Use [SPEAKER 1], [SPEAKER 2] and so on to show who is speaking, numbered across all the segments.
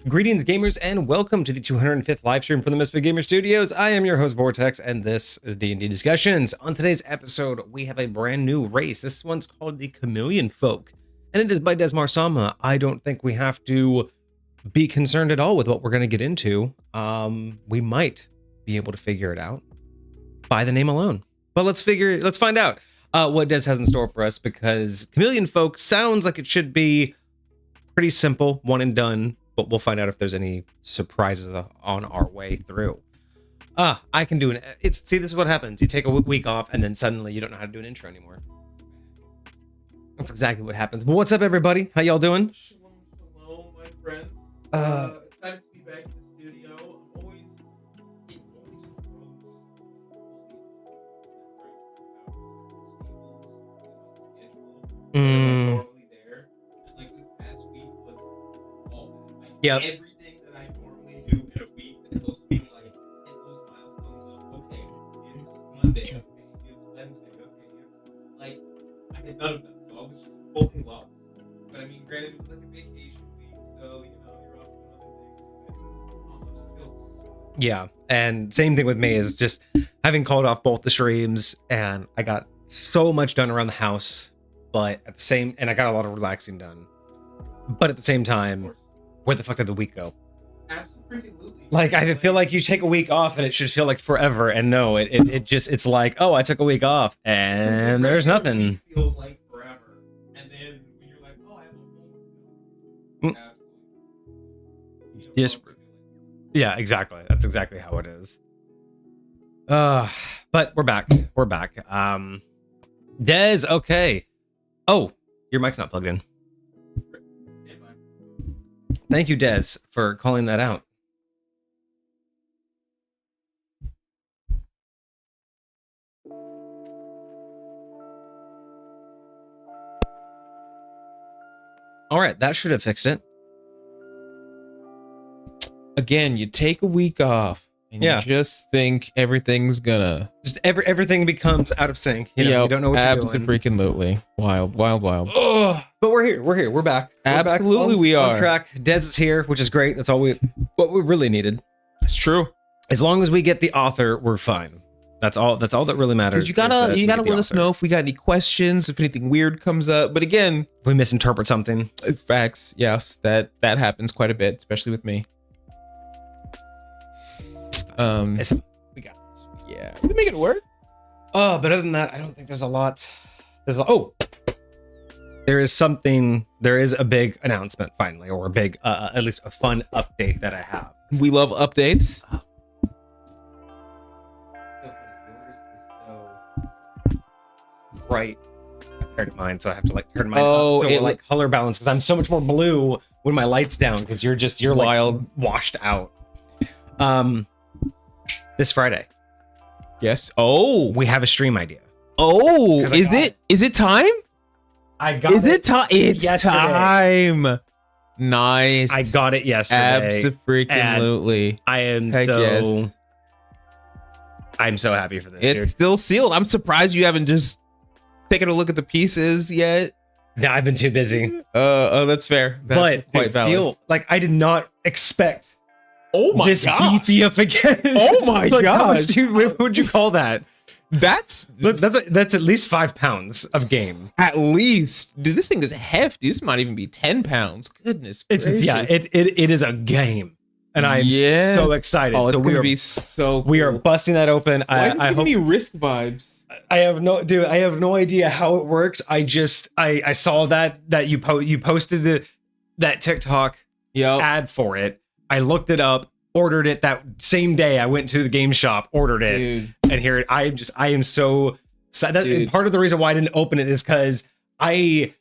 [SPEAKER 1] Greetings, gamers, and welcome to the 205th live stream from the MisfitGamersStudios. I am your host, Vortex, and this is D&D Discussions. On today's episode, we have a brand new race. This one's called the Chameleonfolk, and it is by Desmar Sama. I don't think we have to be concerned at all with what we're going to get into. We might be able to figure it out by the name alone. But let's find out what Des has in store for us, because Chameleonfolk sounds like it should be pretty simple, one and done. But we'll find out if there's any surprises on our way through. I can do see, this is what happens. You take a week off and then suddenly you don't know how to do an intro anymore. That's exactly what happens. But what's up, everybody? How y'all doing?
[SPEAKER 2] Shalom, my friends. Excited to be back in the studio. I'm always normally there. And like this past week was
[SPEAKER 1] Yep.
[SPEAKER 2] everything that I normally do in a week that helps me like hit those milestones of okay, it's Monday, okay, it's Wednesday, okay, it's like I did none of them, so I was just holding lost. But I mean, granted, it was like a vacation week, so you know you're off doing other things. It just feels
[SPEAKER 1] Yeah, and same thing with me is just having called off both the streams, and I got so much done around the house, but and I got a lot of relaxing done. But at the same time, where the fuck did the week go?
[SPEAKER 2] absolutely.
[SPEAKER 1] Like, I feel like you take a week off and it should feel like forever, and no, it's like, oh, I took a week off and there's nothing.
[SPEAKER 2] It feels like forever, and then when you're like, oh, I have a whole absolutely.
[SPEAKER 1] Yes. Yeah, exactly. That's exactly how it is. But we're back. We're back. Des, okay. Oh, your mic's not plugged in. Thank you, Des, for calling that out. All right, that should have fixed it.
[SPEAKER 3] Again, you take a week off and
[SPEAKER 1] Yeah.
[SPEAKER 3] you just think everything's gonna
[SPEAKER 1] Just everything becomes out of sync. You know, you
[SPEAKER 3] Yep,
[SPEAKER 1] don't know what you're doing.
[SPEAKER 3] absolutely wild.
[SPEAKER 1] Oh, but we're here. We're back.
[SPEAKER 3] Absolutely, we
[SPEAKER 1] on
[SPEAKER 3] are.
[SPEAKER 1] track. Des is here, which is great. That's what we really needed.
[SPEAKER 3] It's true.
[SPEAKER 1] As long as we get the author, we're fine. That's all that really matters.
[SPEAKER 3] Because you gotta let us know if we got any questions, if anything weird comes up. But again,
[SPEAKER 1] if we misinterpret something.
[SPEAKER 3] facts, yes, that happens quite a bit, especially with me.
[SPEAKER 1] We got this.
[SPEAKER 3] Yeah, we can make it work.
[SPEAKER 1] Oh, but other than that, I don't think there's a lot. There is a big announcement finally, or a big, at least a fun update that I have.
[SPEAKER 3] We love updates.
[SPEAKER 1] Bright compared to mine, so I have to like turn mine
[SPEAKER 3] Oh,
[SPEAKER 1] up so
[SPEAKER 3] it
[SPEAKER 1] we're, like color balance, because I'm so much more blue when my light's down, because you're
[SPEAKER 3] Wild.
[SPEAKER 1] like washed out. This Friday
[SPEAKER 3] Yes. Oh,
[SPEAKER 1] we have a stream idea.
[SPEAKER 3] oh,
[SPEAKER 1] 'Cause I
[SPEAKER 3] is
[SPEAKER 1] got
[SPEAKER 3] it? Is it time?
[SPEAKER 1] I got
[SPEAKER 3] Is it time? It's
[SPEAKER 1] yesterday.
[SPEAKER 3] time. Nice.
[SPEAKER 1] I got it yesterday.
[SPEAKER 3] Absolutely.
[SPEAKER 1] I am
[SPEAKER 3] Heck
[SPEAKER 1] so I'm so happy for this,
[SPEAKER 3] It's
[SPEAKER 1] dude.
[SPEAKER 3] still sealed. I'm surprised you haven't just taken a look at the pieces yet.
[SPEAKER 1] Yeah, I've been too busy.
[SPEAKER 3] Oh, that's fair. That's
[SPEAKER 1] But
[SPEAKER 3] quite
[SPEAKER 1] dude,
[SPEAKER 3] valid.
[SPEAKER 1] like I did not expect
[SPEAKER 3] Oh
[SPEAKER 1] this beefy of a game.
[SPEAKER 3] Oh my
[SPEAKER 1] Like, how much
[SPEAKER 3] gosh.
[SPEAKER 1] what would you call that?
[SPEAKER 3] That's
[SPEAKER 1] That's at least 5 pounds of game.
[SPEAKER 3] at least, dude. This thing is hefty. This might even be 10 pounds. Goodness
[SPEAKER 1] It's
[SPEAKER 3] gracious.
[SPEAKER 1] yeah, it is a game, and I'm
[SPEAKER 3] Yes.
[SPEAKER 1] so excited.
[SPEAKER 3] Oh, it's
[SPEAKER 1] so
[SPEAKER 3] gonna be so. Cool.
[SPEAKER 1] we are busting that open.
[SPEAKER 3] Why is it
[SPEAKER 1] I
[SPEAKER 3] giving
[SPEAKER 1] hope
[SPEAKER 3] me Risk vibes?
[SPEAKER 1] I have no idea how it works. I saw that you posted that TikTok
[SPEAKER 3] Yo,
[SPEAKER 1] ad for it. I looked it up, ordered it that same day. I went to the game shop, ordered it,
[SPEAKER 3] dude.
[SPEAKER 1] and here I am so sad.
[SPEAKER 3] Dude.
[SPEAKER 1] Part of the reason why I didn't open it is because I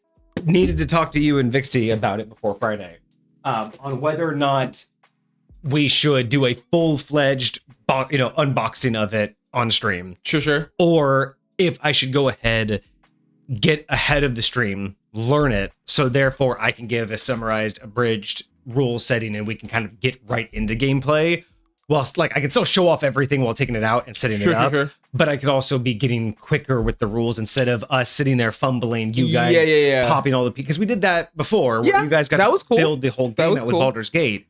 [SPEAKER 1] needed to talk to you and Vixie about it before Friday, on whether or not we should do a full-fledged unboxing of it on stream,
[SPEAKER 3] Sure.
[SPEAKER 1] or if I should go ahead, get ahead of the stream, learn it, so therefore I can give a summarized, abridged rule setting, and we can kind of get right into gameplay. Whilst like I can still show off everything while taking it out and setting it up, but I could also be getting quicker with the rules instead of us sitting there fumbling. You guys,
[SPEAKER 3] Yeah.
[SPEAKER 1] popping all the because we did that before. Where
[SPEAKER 3] Yeah,
[SPEAKER 1] you guys got
[SPEAKER 3] that
[SPEAKER 1] to
[SPEAKER 3] was cool.
[SPEAKER 1] build the whole game
[SPEAKER 3] was
[SPEAKER 1] out with
[SPEAKER 3] cool.
[SPEAKER 1] Baldur's Gate.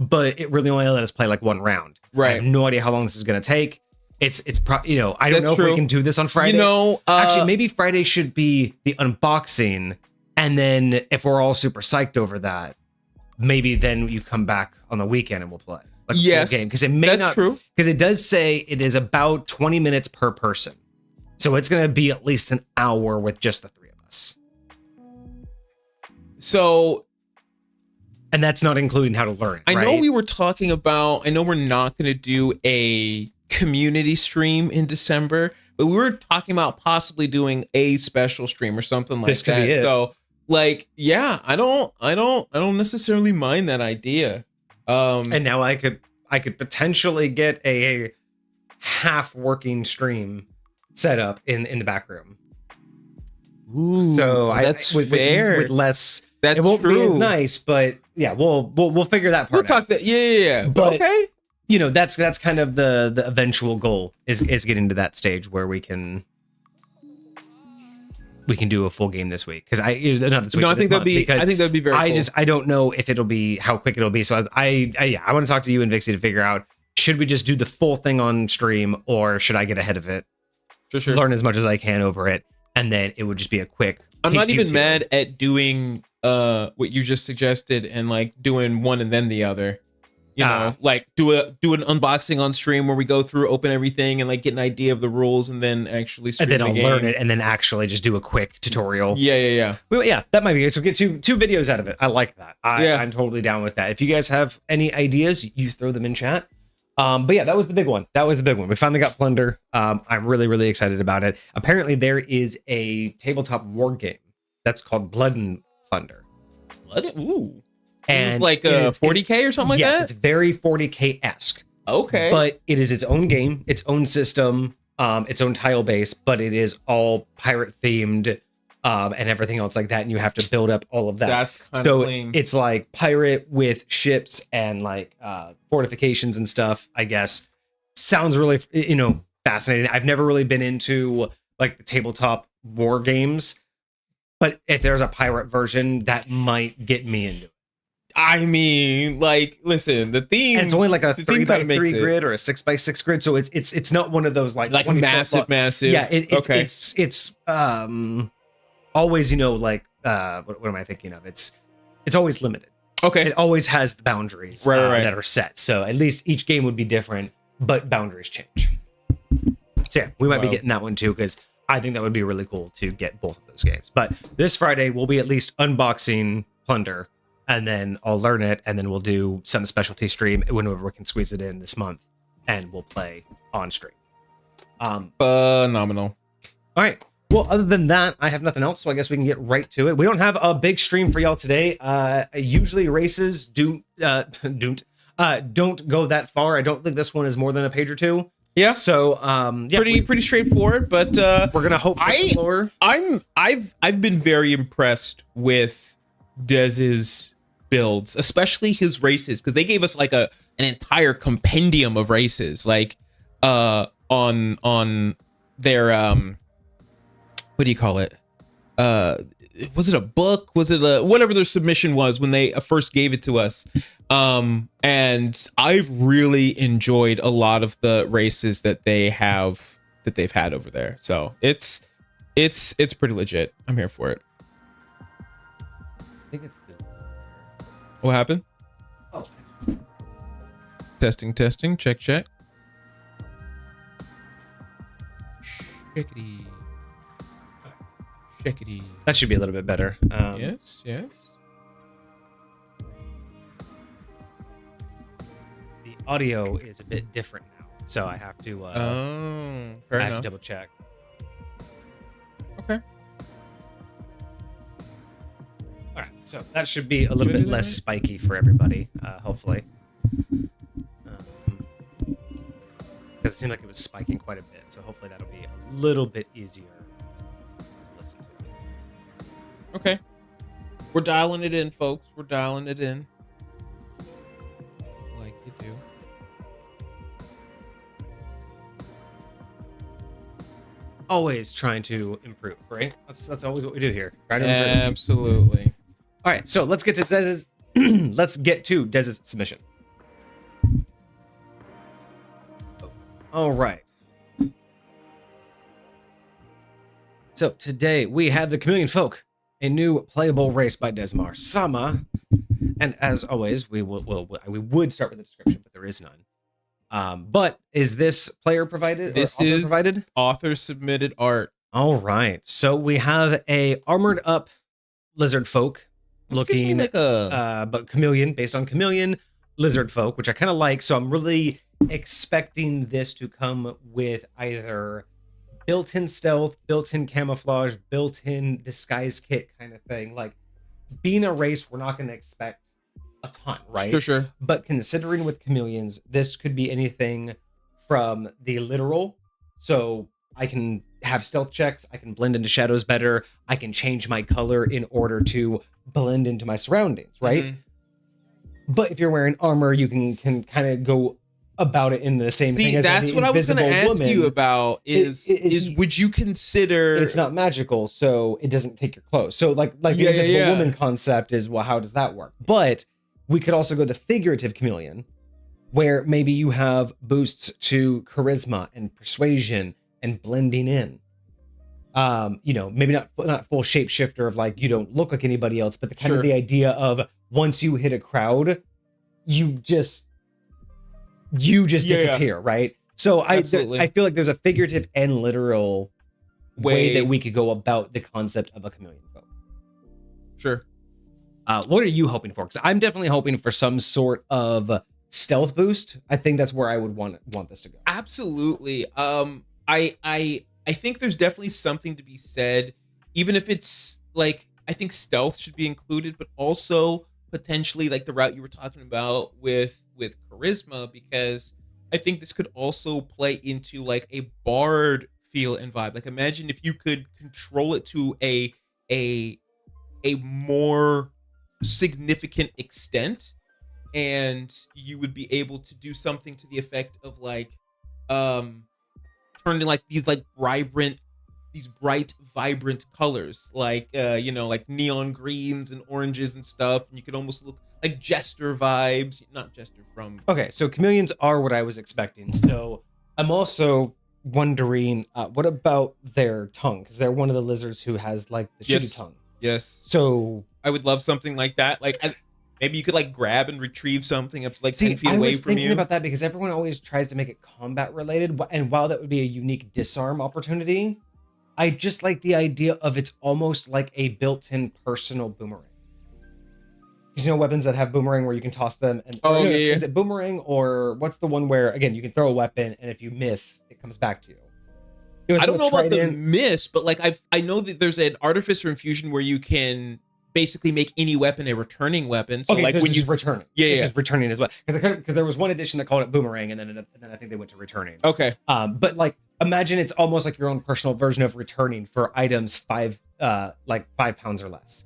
[SPEAKER 1] but it really only let us play like one round. I have
[SPEAKER 3] Right.
[SPEAKER 1] no idea how long this is going to take. It's you know, I don't
[SPEAKER 3] That's
[SPEAKER 1] know if
[SPEAKER 3] true.
[SPEAKER 1] we can do this on Friday.
[SPEAKER 3] You know,
[SPEAKER 1] Actually, maybe Friday should be the unboxing, and then if we're all super psyched over that, maybe then you come back on the weekend and we'll play like a
[SPEAKER 3] Yes,
[SPEAKER 1] full game, because it may
[SPEAKER 3] that's
[SPEAKER 1] not,
[SPEAKER 3] true.
[SPEAKER 1] because it does say it is about 20 minutes per person, so it's going to be at least an hour with just the three of us,
[SPEAKER 3] So
[SPEAKER 1] and that's not including how to learn it,
[SPEAKER 3] I know
[SPEAKER 1] right?
[SPEAKER 3] we were talking about, I know we're not going to do a community stream in December, but we were talking about possibly doing a special stream or something like
[SPEAKER 1] This could
[SPEAKER 3] that.
[SPEAKER 1] be it.
[SPEAKER 3] So like, yeah, I don't necessarily mind that idea.
[SPEAKER 1] And now I could potentially get a half working stream set up in the back room.
[SPEAKER 3] Ooh,
[SPEAKER 1] So
[SPEAKER 3] that's
[SPEAKER 1] with
[SPEAKER 3] fair.
[SPEAKER 1] with less.
[SPEAKER 3] That's
[SPEAKER 1] It won't
[SPEAKER 3] true.
[SPEAKER 1] be as nice, but yeah, we'll figure that
[SPEAKER 3] We'll
[SPEAKER 1] part out.
[SPEAKER 3] talk that. Yeah.
[SPEAKER 1] But-
[SPEAKER 3] Okay.
[SPEAKER 1] You know, that's kind of the eventual goal is getting to that stage where we can do a full game this week, because not this week.
[SPEAKER 3] No, I
[SPEAKER 1] but this
[SPEAKER 3] think that'd
[SPEAKER 1] month,
[SPEAKER 3] be.
[SPEAKER 1] because
[SPEAKER 3] I think that'd be very. Cool.
[SPEAKER 1] I don't know if it'll be how quick it'll be. So I want to talk to you and Vixie to figure out, should we just do the full thing on stream, or should I get ahead of it,
[SPEAKER 3] For sure.
[SPEAKER 1] learn as much as I can over it, and then it would just be a quick.
[SPEAKER 3] I'm not
[SPEAKER 1] take
[SPEAKER 3] even
[SPEAKER 1] YouTube.
[SPEAKER 3] mad at doing what you just suggested and like doing one and then the other. You know, like do an unboxing on stream where we go through, open everything, and like get an idea of the rules, and then actually stream
[SPEAKER 1] And then
[SPEAKER 3] the
[SPEAKER 1] I'll
[SPEAKER 3] game.
[SPEAKER 1] learn it, and then actually just do a quick tutorial.
[SPEAKER 3] Yeah.
[SPEAKER 1] Well, yeah, that might be good. So get two videos out of it. I like that.
[SPEAKER 3] Yeah.
[SPEAKER 1] I'm totally down with that. If you guys have any ideas, you throw them in chat. But yeah, that was the big one. We finally got Plunder. I'm really, really excited about it. Apparently, there is a tabletop war game that's called Blood and Plunder.
[SPEAKER 3] Ooh.
[SPEAKER 1] And
[SPEAKER 3] like
[SPEAKER 1] it is-
[SPEAKER 3] 40K or something
[SPEAKER 1] yes,
[SPEAKER 3] like
[SPEAKER 1] it's very 40K-esque.
[SPEAKER 3] that. Okay.
[SPEAKER 1] But it is its own game, its own system, its own tile base, but it is all pirate themed, and everything else like that. And you have to build up all of that.
[SPEAKER 3] that's kind
[SPEAKER 1] So
[SPEAKER 3] of lame.
[SPEAKER 1] it's like pirate with ships and like fortifications and stuff, I guess. Sounds really, fascinating. I've never really been into like the tabletop war games, but if there's a pirate version, that might get me into it.
[SPEAKER 3] I mean, like, listen, the theme.
[SPEAKER 1] And it's only like a
[SPEAKER 3] the theme kinda
[SPEAKER 1] 3x3
[SPEAKER 3] makes it-
[SPEAKER 1] grid or a 6x6 grid, so it's not one of those like
[SPEAKER 3] like a
[SPEAKER 1] 20 foot
[SPEAKER 3] massive,
[SPEAKER 1] long-
[SPEAKER 3] massive.
[SPEAKER 1] Yeah,
[SPEAKER 3] okay.
[SPEAKER 1] it's always, like what am I thinking of? It's always limited.
[SPEAKER 3] Okay.
[SPEAKER 1] It always has the boundaries
[SPEAKER 3] Right.
[SPEAKER 1] that are set. So at least each game would be different, but boundaries change. So yeah, we might be
[SPEAKER 3] Wow.
[SPEAKER 1] getting that one too, because I think that would be really cool to get both of those games. But this Friday we'll be at least unboxing Plunder, and then I'll learn it, and then we'll do some specialty stream whenever we can squeeze it in this month, and we'll play on stream.
[SPEAKER 3] Phenomenal.
[SPEAKER 1] All right. Well, other than that, I have nothing else, so I guess we can get right to it. We don't have a big stream for y'all today. Usually races don't go that far. I don't think this one is more than a page or two.
[SPEAKER 3] Yeah.
[SPEAKER 1] So, yeah,
[SPEAKER 3] Pretty straightforward, but
[SPEAKER 1] we're gonna hope for some more.
[SPEAKER 3] I've been very impressed with Dez's builds, especially his races, because they gave us like an entire compendium of races, like on their what do you call it? Was it a book? Was it whatever their submission was when they first gave it to us? And I've really enjoyed a lot of the races that they've had over there. So it's pretty legit. I'm here for it.
[SPEAKER 1] I think it's the.
[SPEAKER 3] What happened?
[SPEAKER 1] Oh,
[SPEAKER 3] Testing. Check. Checkity.
[SPEAKER 1] that should be a little bit better.
[SPEAKER 3] Yes.
[SPEAKER 1] The audio is a bit different now, so I have to.
[SPEAKER 3] Fair
[SPEAKER 1] I have to
[SPEAKER 3] enough.
[SPEAKER 1] double check.
[SPEAKER 3] Okay.
[SPEAKER 1] All right, so that should be a little bit less spiky for everybody, hopefully. Because it seemed like it was spiking quite a bit, so hopefully that'll be a little bit easier to listen to.
[SPEAKER 3] Okay. We're dialing it in, folks. We're dialing it in. Like you do.
[SPEAKER 1] Always trying to improve, right? That's always what we do here. Try to improve.
[SPEAKER 3] Absolutely.
[SPEAKER 1] All right, so let's get to Dez's. Let's get to Dez's submission. All right. So today we have the Chameleonfolk, a new playable race by Desmar Sama. And as always, we would start with the description, but there is none. But is this player provided?
[SPEAKER 3] This
[SPEAKER 1] or author
[SPEAKER 3] is
[SPEAKER 1] provided?
[SPEAKER 3] author submitted art.
[SPEAKER 1] All right. So we have a armored up lizard folk
[SPEAKER 3] This gives me
[SPEAKER 1] looking
[SPEAKER 3] like a
[SPEAKER 1] but chameleon, based on chameleon lizard folk, which I kind of like. So I'm really expecting this to come with either built-in stealth, built-in camouflage, built-in disguise kit kind of thing. Like, being a race, we're not going to expect a ton, right?
[SPEAKER 3] sure.
[SPEAKER 1] But considering with chameleons, this could be anything from the literal. So I can have stealth checks, I can blend into shadows better, I can change my color in order to blend into my surroundings, right?
[SPEAKER 3] Mhm.
[SPEAKER 1] But if you're wearing armor, you can kind of go about it in the same
[SPEAKER 3] See,
[SPEAKER 1] thing as
[SPEAKER 3] that's
[SPEAKER 1] the
[SPEAKER 3] what I was going to
[SPEAKER 1] invisible
[SPEAKER 3] ask
[SPEAKER 1] woman.
[SPEAKER 3] you about. Is would you consider
[SPEAKER 1] It's not magical, so it doesn't take your clothes. So like the
[SPEAKER 3] Yeah,
[SPEAKER 1] invisible
[SPEAKER 3] yeah.
[SPEAKER 1] woman concept is, well, how does that work? But we could also go the figurative chameleon, where maybe you have boosts to charisma and persuasion and blending in. Maybe not full shapeshifter of like you don't look like anybody else, but the kind of
[SPEAKER 3] Sure.
[SPEAKER 1] the idea of once you hit a crowd, you just
[SPEAKER 3] Yeah.
[SPEAKER 1] disappear, right? So I
[SPEAKER 3] Absolutely.
[SPEAKER 1] feel like there's a figurative and literal way that we could go about the concept of a chameleon folk.
[SPEAKER 3] Sure.
[SPEAKER 1] What are you hoping for? Because I'm definitely hoping for some sort of stealth boost. I think that's where I would want this to go.
[SPEAKER 3] Absolutely. I think there's definitely something to be said, even if it's like, I think stealth should be included, but also potentially like the route you were talking about with charisma, because I think this could also play into like a bard feel and vibe. Like, imagine if you could control it to a more significant extent, and you would be able to do something to the effect of like turning like these like bright vibrant colors, like like neon greens and oranges and stuff, and you could almost look like jester vibes. Not jester from
[SPEAKER 1] Okay, so chameleons are what I was expecting. So I'm also wondering, what about their tongue? Because they're one of the lizards who has like the shooty
[SPEAKER 3] Yes.
[SPEAKER 1] tongue.
[SPEAKER 3] Yes,
[SPEAKER 1] So
[SPEAKER 3] I would love something like that. Like, maybe you could like grab and retrieve something up to like 10 feet
[SPEAKER 1] I
[SPEAKER 3] away
[SPEAKER 1] was
[SPEAKER 3] from
[SPEAKER 1] thinking
[SPEAKER 3] you.
[SPEAKER 1] about that because everyone always tries to make it combat related, and while that would be a unique disarm opportunity, I just like the idea of it's almost like a built-in personal boomerang. Because weapons that have boomerang where you can toss them and
[SPEAKER 3] Oh, yeah.
[SPEAKER 1] Is it boomerang, or what's the one where again you can throw a weapon and if you miss it comes back to you? It was
[SPEAKER 3] I don't know about the
[SPEAKER 1] trident.
[SPEAKER 3] miss, but like I know that there's an artificer infusion where you can basically make any weapon a returning weapon. So
[SPEAKER 1] Okay,
[SPEAKER 3] like
[SPEAKER 1] so
[SPEAKER 3] when
[SPEAKER 1] it's
[SPEAKER 3] you
[SPEAKER 1] just returning,
[SPEAKER 3] Yeah,
[SPEAKER 1] it's
[SPEAKER 3] yeah.
[SPEAKER 1] just returning as well. Because there was one edition that called it boomerang, and then I think they went to returning.
[SPEAKER 3] Okay.
[SPEAKER 1] But like imagine it's almost like your own personal version of returning for items 5 pounds or less.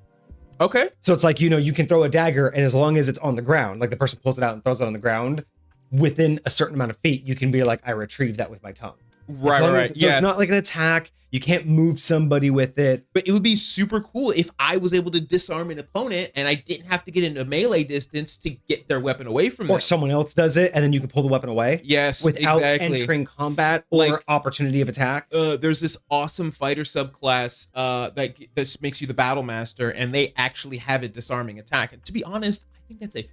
[SPEAKER 3] Okay.
[SPEAKER 1] So it's like, you can throw a dagger, and as long as it's on the ground, like the person pulls it out and throws it on the ground, within a certain amount of feet, you can be like, I retrieved that with my tongue.
[SPEAKER 3] Right.
[SPEAKER 1] So it's not like an attack. You can't move somebody with it.
[SPEAKER 3] But it would be super cool if I was able to disarm an opponent and I didn't have to get into melee distance to get their weapon away from them.
[SPEAKER 1] Or someone else does it, and then you can pull the weapon away.
[SPEAKER 3] Yes,
[SPEAKER 1] Without
[SPEAKER 3] exactly.
[SPEAKER 1] entering combat or
[SPEAKER 3] Like-
[SPEAKER 1] opportunity of attack.
[SPEAKER 3] There's this awesome fighter subclass that this makes you the battle master, and they actually have a disarming attack. And to be honest, I think that's a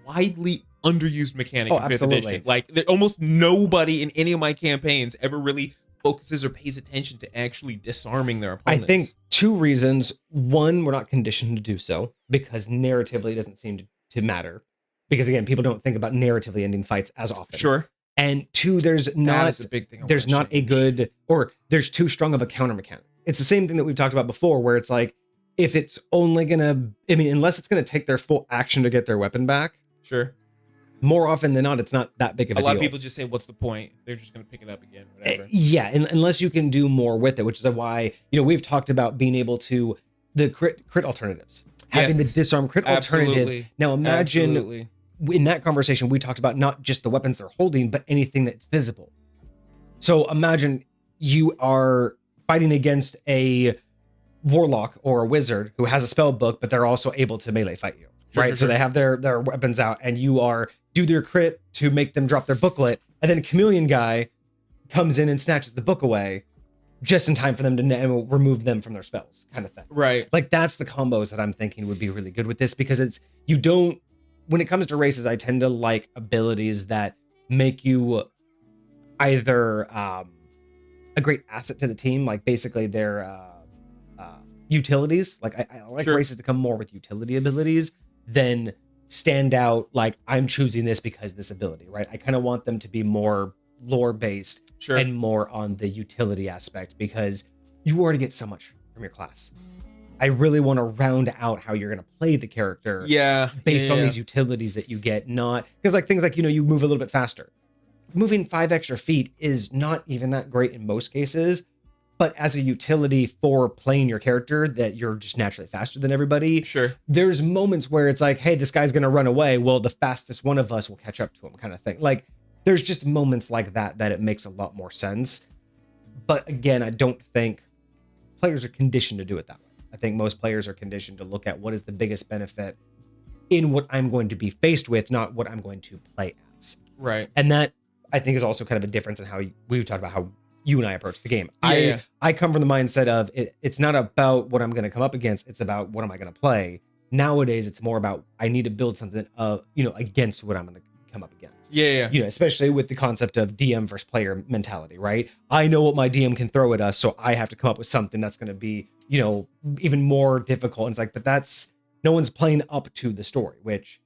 [SPEAKER 3] widely underused mechanic
[SPEAKER 1] Oh,
[SPEAKER 3] in 5th
[SPEAKER 1] absolutely.
[SPEAKER 3] edition. Like, almost nobody in any of my campaigns ever really focuses or pays attention to actually disarming their
[SPEAKER 1] I
[SPEAKER 3] opponents.
[SPEAKER 1] think 2 reasons. One, we're not conditioned to do so because narratively it doesn't seem to matter. Because again, people don't think about narratively ending fights as often.
[SPEAKER 3] Sure,
[SPEAKER 1] And 2, there's
[SPEAKER 3] that
[SPEAKER 1] not
[SPEAKER 3] is a big thing. I
[SPEAKER 1] there's
[SPEAKER 3] wanna
[SPEAKER 1] not a
[SPEAKER 3] change.
[SPEAKER 1] good, or there's too strong of a counter mechanic. It's the same thing that we've talked about before, where it's like, if it's only gonna, unless it's gonna take their full action to get their weapon back,
[SPEAKER 3] Sure.
[SPEAKER 1] more often than not, it's not that big of a
[SPEAKER 3] A lot
[SPEAKER 1] deal.
[SPEAKER 3] of people just say, "What's the point?" They're just gonna pick it up again, whatever.
[SPEAKER 1] Yeah, unless you can do more with it, which is why we've talked about being able to the crit alternatives, having
[SPEAKER 3] Yes.
[SPEAKER 1] the disarm crit alternatives.
[SPEAKER 3] Absolutely.
[SPEAKER 1] Now imagine
[SPEAKER 3] Absolutely.
[SPEAKER 1] in that conversation we talked about not just the weapons they're holding, but anything that's visible. So imagine you are fighting against a warlock or a wizard who has a spell book, but they're also able to melee fight you.
[SPEAKER 3] Sure,
[SPEAKER 1] Right,
[SPEAKER 3] sure,
[SPEAKER 1] so
[SPEAKER 3] sure.
[SPEAKER 1] they have their weapons out, and you do their crit to make them drop their booklet, and then chameleon guy comes in and snatches the book away just in time for them to remove them from their spells, kind of thing.
[SPEAKER 3] Right.
[SPEAKER 1] Like that's the combos that I'm thinking would be really good with this, because it's, you don't, when it comes to races, I tend to like abilities that make you either a great asset to the team, like basically their utilities. Like I like races to come more with utility abilities than stand out like I'm choosing this because this ability, right? I kind of want them to be more lore based and more on the utility aspect, because you already get so much from your class. I really want to round out how you're going to play the character based on these utilities that you get, not because like things like, you know, you move a little bit faster. Moving 5 extra feet is not even that great in most cases, but as a utility for playing your character that you're just naturally faster than everybody. There's moments where it's like, hey, this guy's going to run away. Well, the fastest one of us will catch up to him, kind of thing. Like there's just moments like that it makes a lot more sense. But again, I don't think players are conditioned to do it that way. I think most players are conditioned to look at what is the biggest benefit in what I'm going to be faced with, not what I'm going to play as.
[SPEAKER 3] Right.
[SPEAKER 1] And that I think is also kind of a difference in how we talked about how you and I approach the game. I come from the mindset of it's not about what I'm going to come up against. It's about what am I going to play. Nowadays, it's more about I need to build something against what I'm going to come up against. You know, especially with the concept of DM versus player mentality, right? I know what my DM can throw at us, so I have to come up with something that's going to be, you know, even more difficult. And it's like, but that's, no one's playing up to the story, which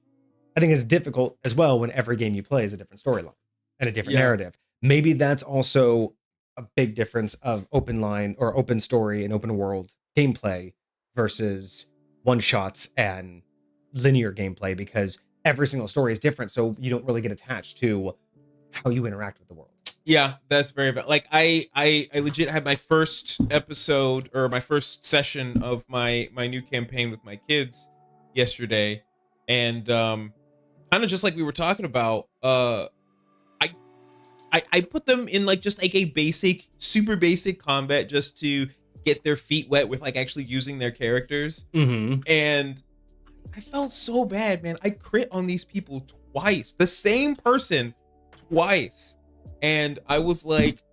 [SPEAKER 1] I think is difficult as well when every game you play is a different storyline and a different narrative. Maybe that's also a big difference of open line or open story and open world gameplay versus one shots and linear gameplay, because every single story is different. So you don't really get attached to how you interact with the world.
[SPEAKER 3] Yeah, that's very valid. Like I legit had my first episode or my first session of my new campaign with my kids yesterday, and kind of just like we were talking about, I put them in like just like a basic, super basic combat just to get their feet wet with like actually using their characters. And I felt so bad, man. I crit on these people twice, the same person twice. And I was like,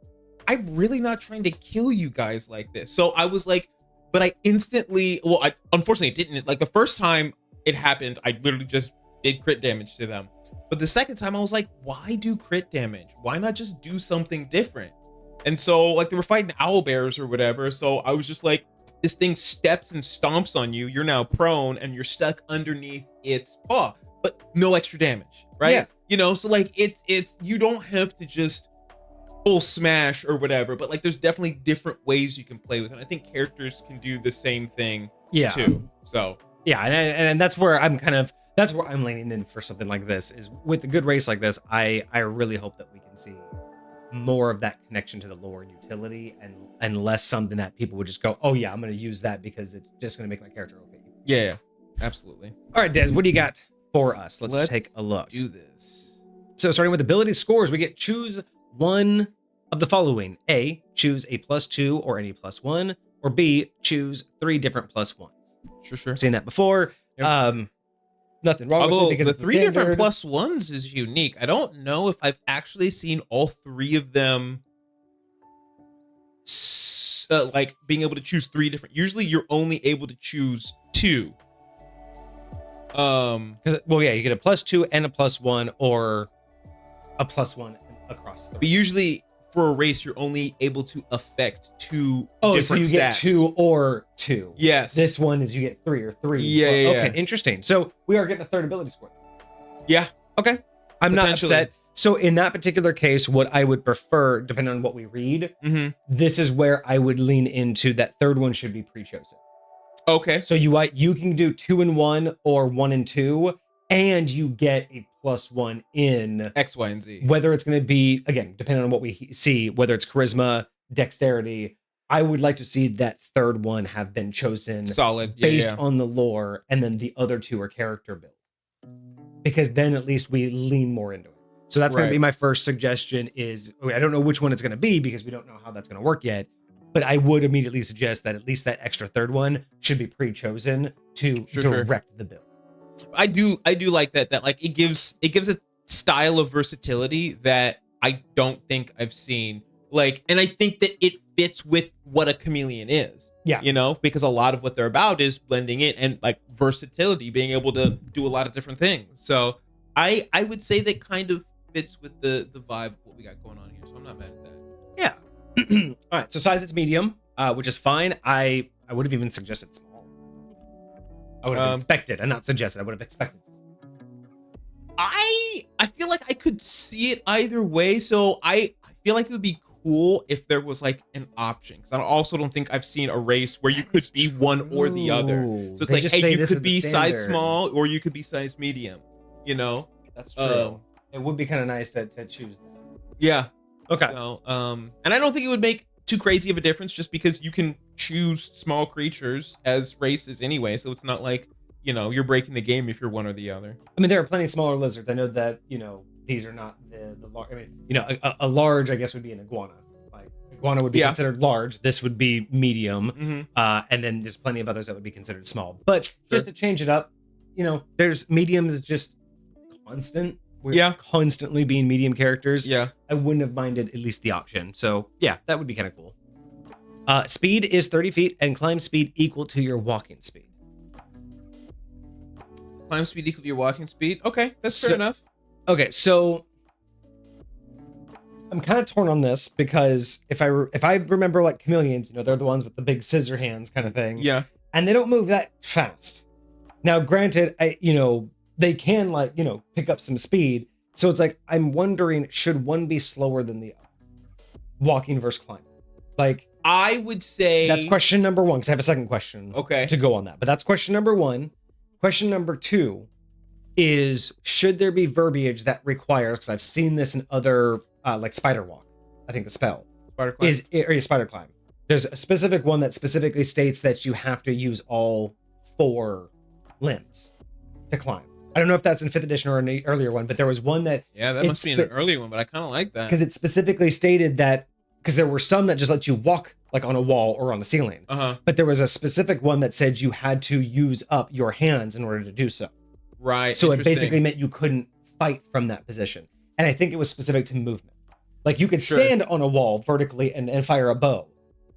[SPEAKER 3] I'm really not trying to kill you guys like this. So I was like, but I instantly, well, I unfortunately didn't. Like the first time it happened, I literally just did crit damage to them. But the second time I was like, why do crit damage? Why not just do something different? And so like they were fighting owl bears or whatever. So I was just like, this thing steps and stomps on you. You're now prone and you're stuck underneath its paw, but no extra damage, right?
[SPEAKER 1] Yeah.
[SPEAKER 3] You know, so like it's you don't have to just full smash or whatever, but like there's definitely different ways you can play with it. I think characters can do the same thing too. So
[SPEAKER 1] yeah, and that's where I'm that's where I'm leaning in for something like this, is with a good race like this. I really hope that we can see more of that connection to the lore and utility, and less something that people would just go, oh yeah, I'm going to use that because it's just going to make my character okay.
[SPEAKER 3] Yeah, absolutely.
[SPEAKER 1] All right, Des, what do you got for us? Let's take a look.
[SPEAKER 3] Do this.
[SPEAKER 1] So starting with ability scores, we get choose one of the following. A, choose a +2 or any +1, or B, choose 3 different +1s.
[SPEAKER 3] Sure.
[SPEAKER 1] I've seen that before.
[SPEAKER 3] Yep.
[SPEAKER 1] Nothing wrong
[SPEAKER 3] Although
[SPEAKER 1] with it because
[SPEAKER 3] the
[SPEAKER 1] it's
[SPEAKER 3] 3
[SPEAKER 1] standard.
[SPEAKER 3] different +1s is unique. I don't know if I've actually seen all 3 of them like being able to choose 3 different. Usually you're only able to choose 2.
[SPEAKER 1] Well, yeah, you get a +2 and a +1, or a +1 across 3.
[SPEAKER 3] But usually for a race you're only able to affect 2 different
[SPEAKER 1] so you
[SPEAKER 3] stats.
[SPEAKER 1] get 2 or 2.
[SPEAKER 3] Yes.
[SPEAKER 1] This one is you get 3 or 3.
[SPEAKER 3] Yeah,
[SPEAKER 1] Okay, interesting. So we are getting a third ability score.
[SPEAKER 3] Yeah.
[SPEAKER 1] Okay. I'm not
[SPEAKER 3] Potentially.
[SPEAKER 1] upset. So in that particular case, what I would prefer, depending on what we read, this is where I would lean into that third one should be pre-chosen.
[SPEAKER 3] Okay.
[SPEAKER 1] So you can do 2 and 1 or 1 and 2, and you get a +1 in
[SPEAKER 3] X, Y, and Z.
[SPEAKER 1] Whether it's going to be, again, depending on what we see, whether it's charisma, dexterity. I would like to see that third one have been chosen
[SPEAKER 3] solid
[SPEAKER 1] based on the lore, and then the other 2 are character build, because then at least we lean more into it. So that's going to be my first suggestion. Is I don't know which one it's going to be because we don't know how that's going to work yet, but I would immediately suggest that at least that extra third one should be pre-chosen to direct the build.
[SPEAKER 3] I do like that like it gives a style of versatility that I don't think I've seen Like, and I think that it fits with what a chameleon is.
[SPEAKER 1] Yeah.
[SPEAKER 3] You know, because a lot of what they're about is blending in and like versatility, being able to do a lot of different things. So I would say that kind of fits with the vibe of what we got going on here. So I'm not mad at that.
[SPEAKER 1] Yeah. All right. So size is medium, which is fine. I would have even suggested small. I would have expected, and not suggested. I would have expected.
[SPEAKER 3] I feel like I could see it either way. So I feel like it would be cool if there was like an option, because I also don't think I've seen a race where you could be one or the other. So it's like, hey, you could be size small or you could be size medium. You know,
[SPEAKER 1] that's true. It would be kind of nice to choose that.
[SPEAKER 3] Yeah.
[SPEAKER 1] Okay.
[SPEAKER 3] So, and I don't think it would make too crazy of a difference, just because you can choose small creatures as races anyway. So it's not like, you know, you're breaking the game if you're one or the other.
[SPEAKER 1] I mean, there are plenty of smaller lizards. I know that, you know, these are not the large. I mean, you know, a large, I guess, would be an iguana. Like iguana would be considered large. This would be medium. And then there's plenty of others that would be considered small. But just to change it up, you know, there's mediums is just constant. We're constantly being medium characters.
[SPEAKER 3] Yeah.
[SPEAKER 1] I wouldn't have minded at least the option. So yeah, that would be kind of cool. Speed is 30 feet and climb speed equal to your walking speed.
[SPEAKER 3] Climb speed equal to your walking speed. Okay, that's fair enough.
[SPEAKER 1] Okay, so I'm kind of torn on this because if I remember like chameleons, you know, they're the ones with the big scissor hands kind of thing.
[SPEAKER 3] Yeah.
[SPEAKER 1] And they don't move that fast. Now, granted, you know, they can like, you know, pick up some speed. So it's like, I'm wondering, should one be slower than the other? Walking versus climbing. Like,
[SPEAKER 3] I would say
[SPEAKER 1] that's question number one, because I have a second question to go on that. But that's question number one. Question number two is, should there be verbiage that requires, because I've seen this in other, like Spider Walk, I think the spell.
[SPEAKER 3] Spider Climb.
[SPEAKER 1] Or Spider Climb. There's a specific one that specifically states that you have to use all 4 limbs to climb. I don't know if that's in 5th edition or an earlier one, but there was one that...
[SPEAKER 3] Yeah, that must be in an earlier one, but I kind of like that.
[SPEAKER 1] Because it specifically stated that, because there were some that just let you walk like on a wall or on the ceiling. But there was a specific one that said you had to use up your hands in order to do so.
[SPEAKER 3] Right.
[SPEAKER 1] So it basically meant you couldn't fight from that position. And I think it was specific to movement. Like you could stand on a wall vertically and fire a bow,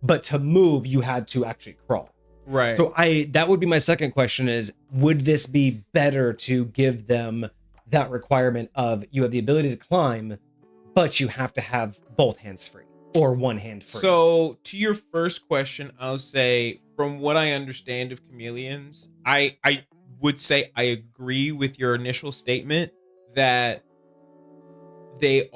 [SPEAKER 1] but to move, you had to actually crawl.
[SPEAKER 3] Right.
[SPEAKER 1] So that would be my second question is, would this be better to give them that requirement of you have the ability to climb, but you have to have both hands free or one hand free?
[SPEAKER 3] So to your first question, I'll say from what I understand of chameleons, I would say I agree with your initial statement that they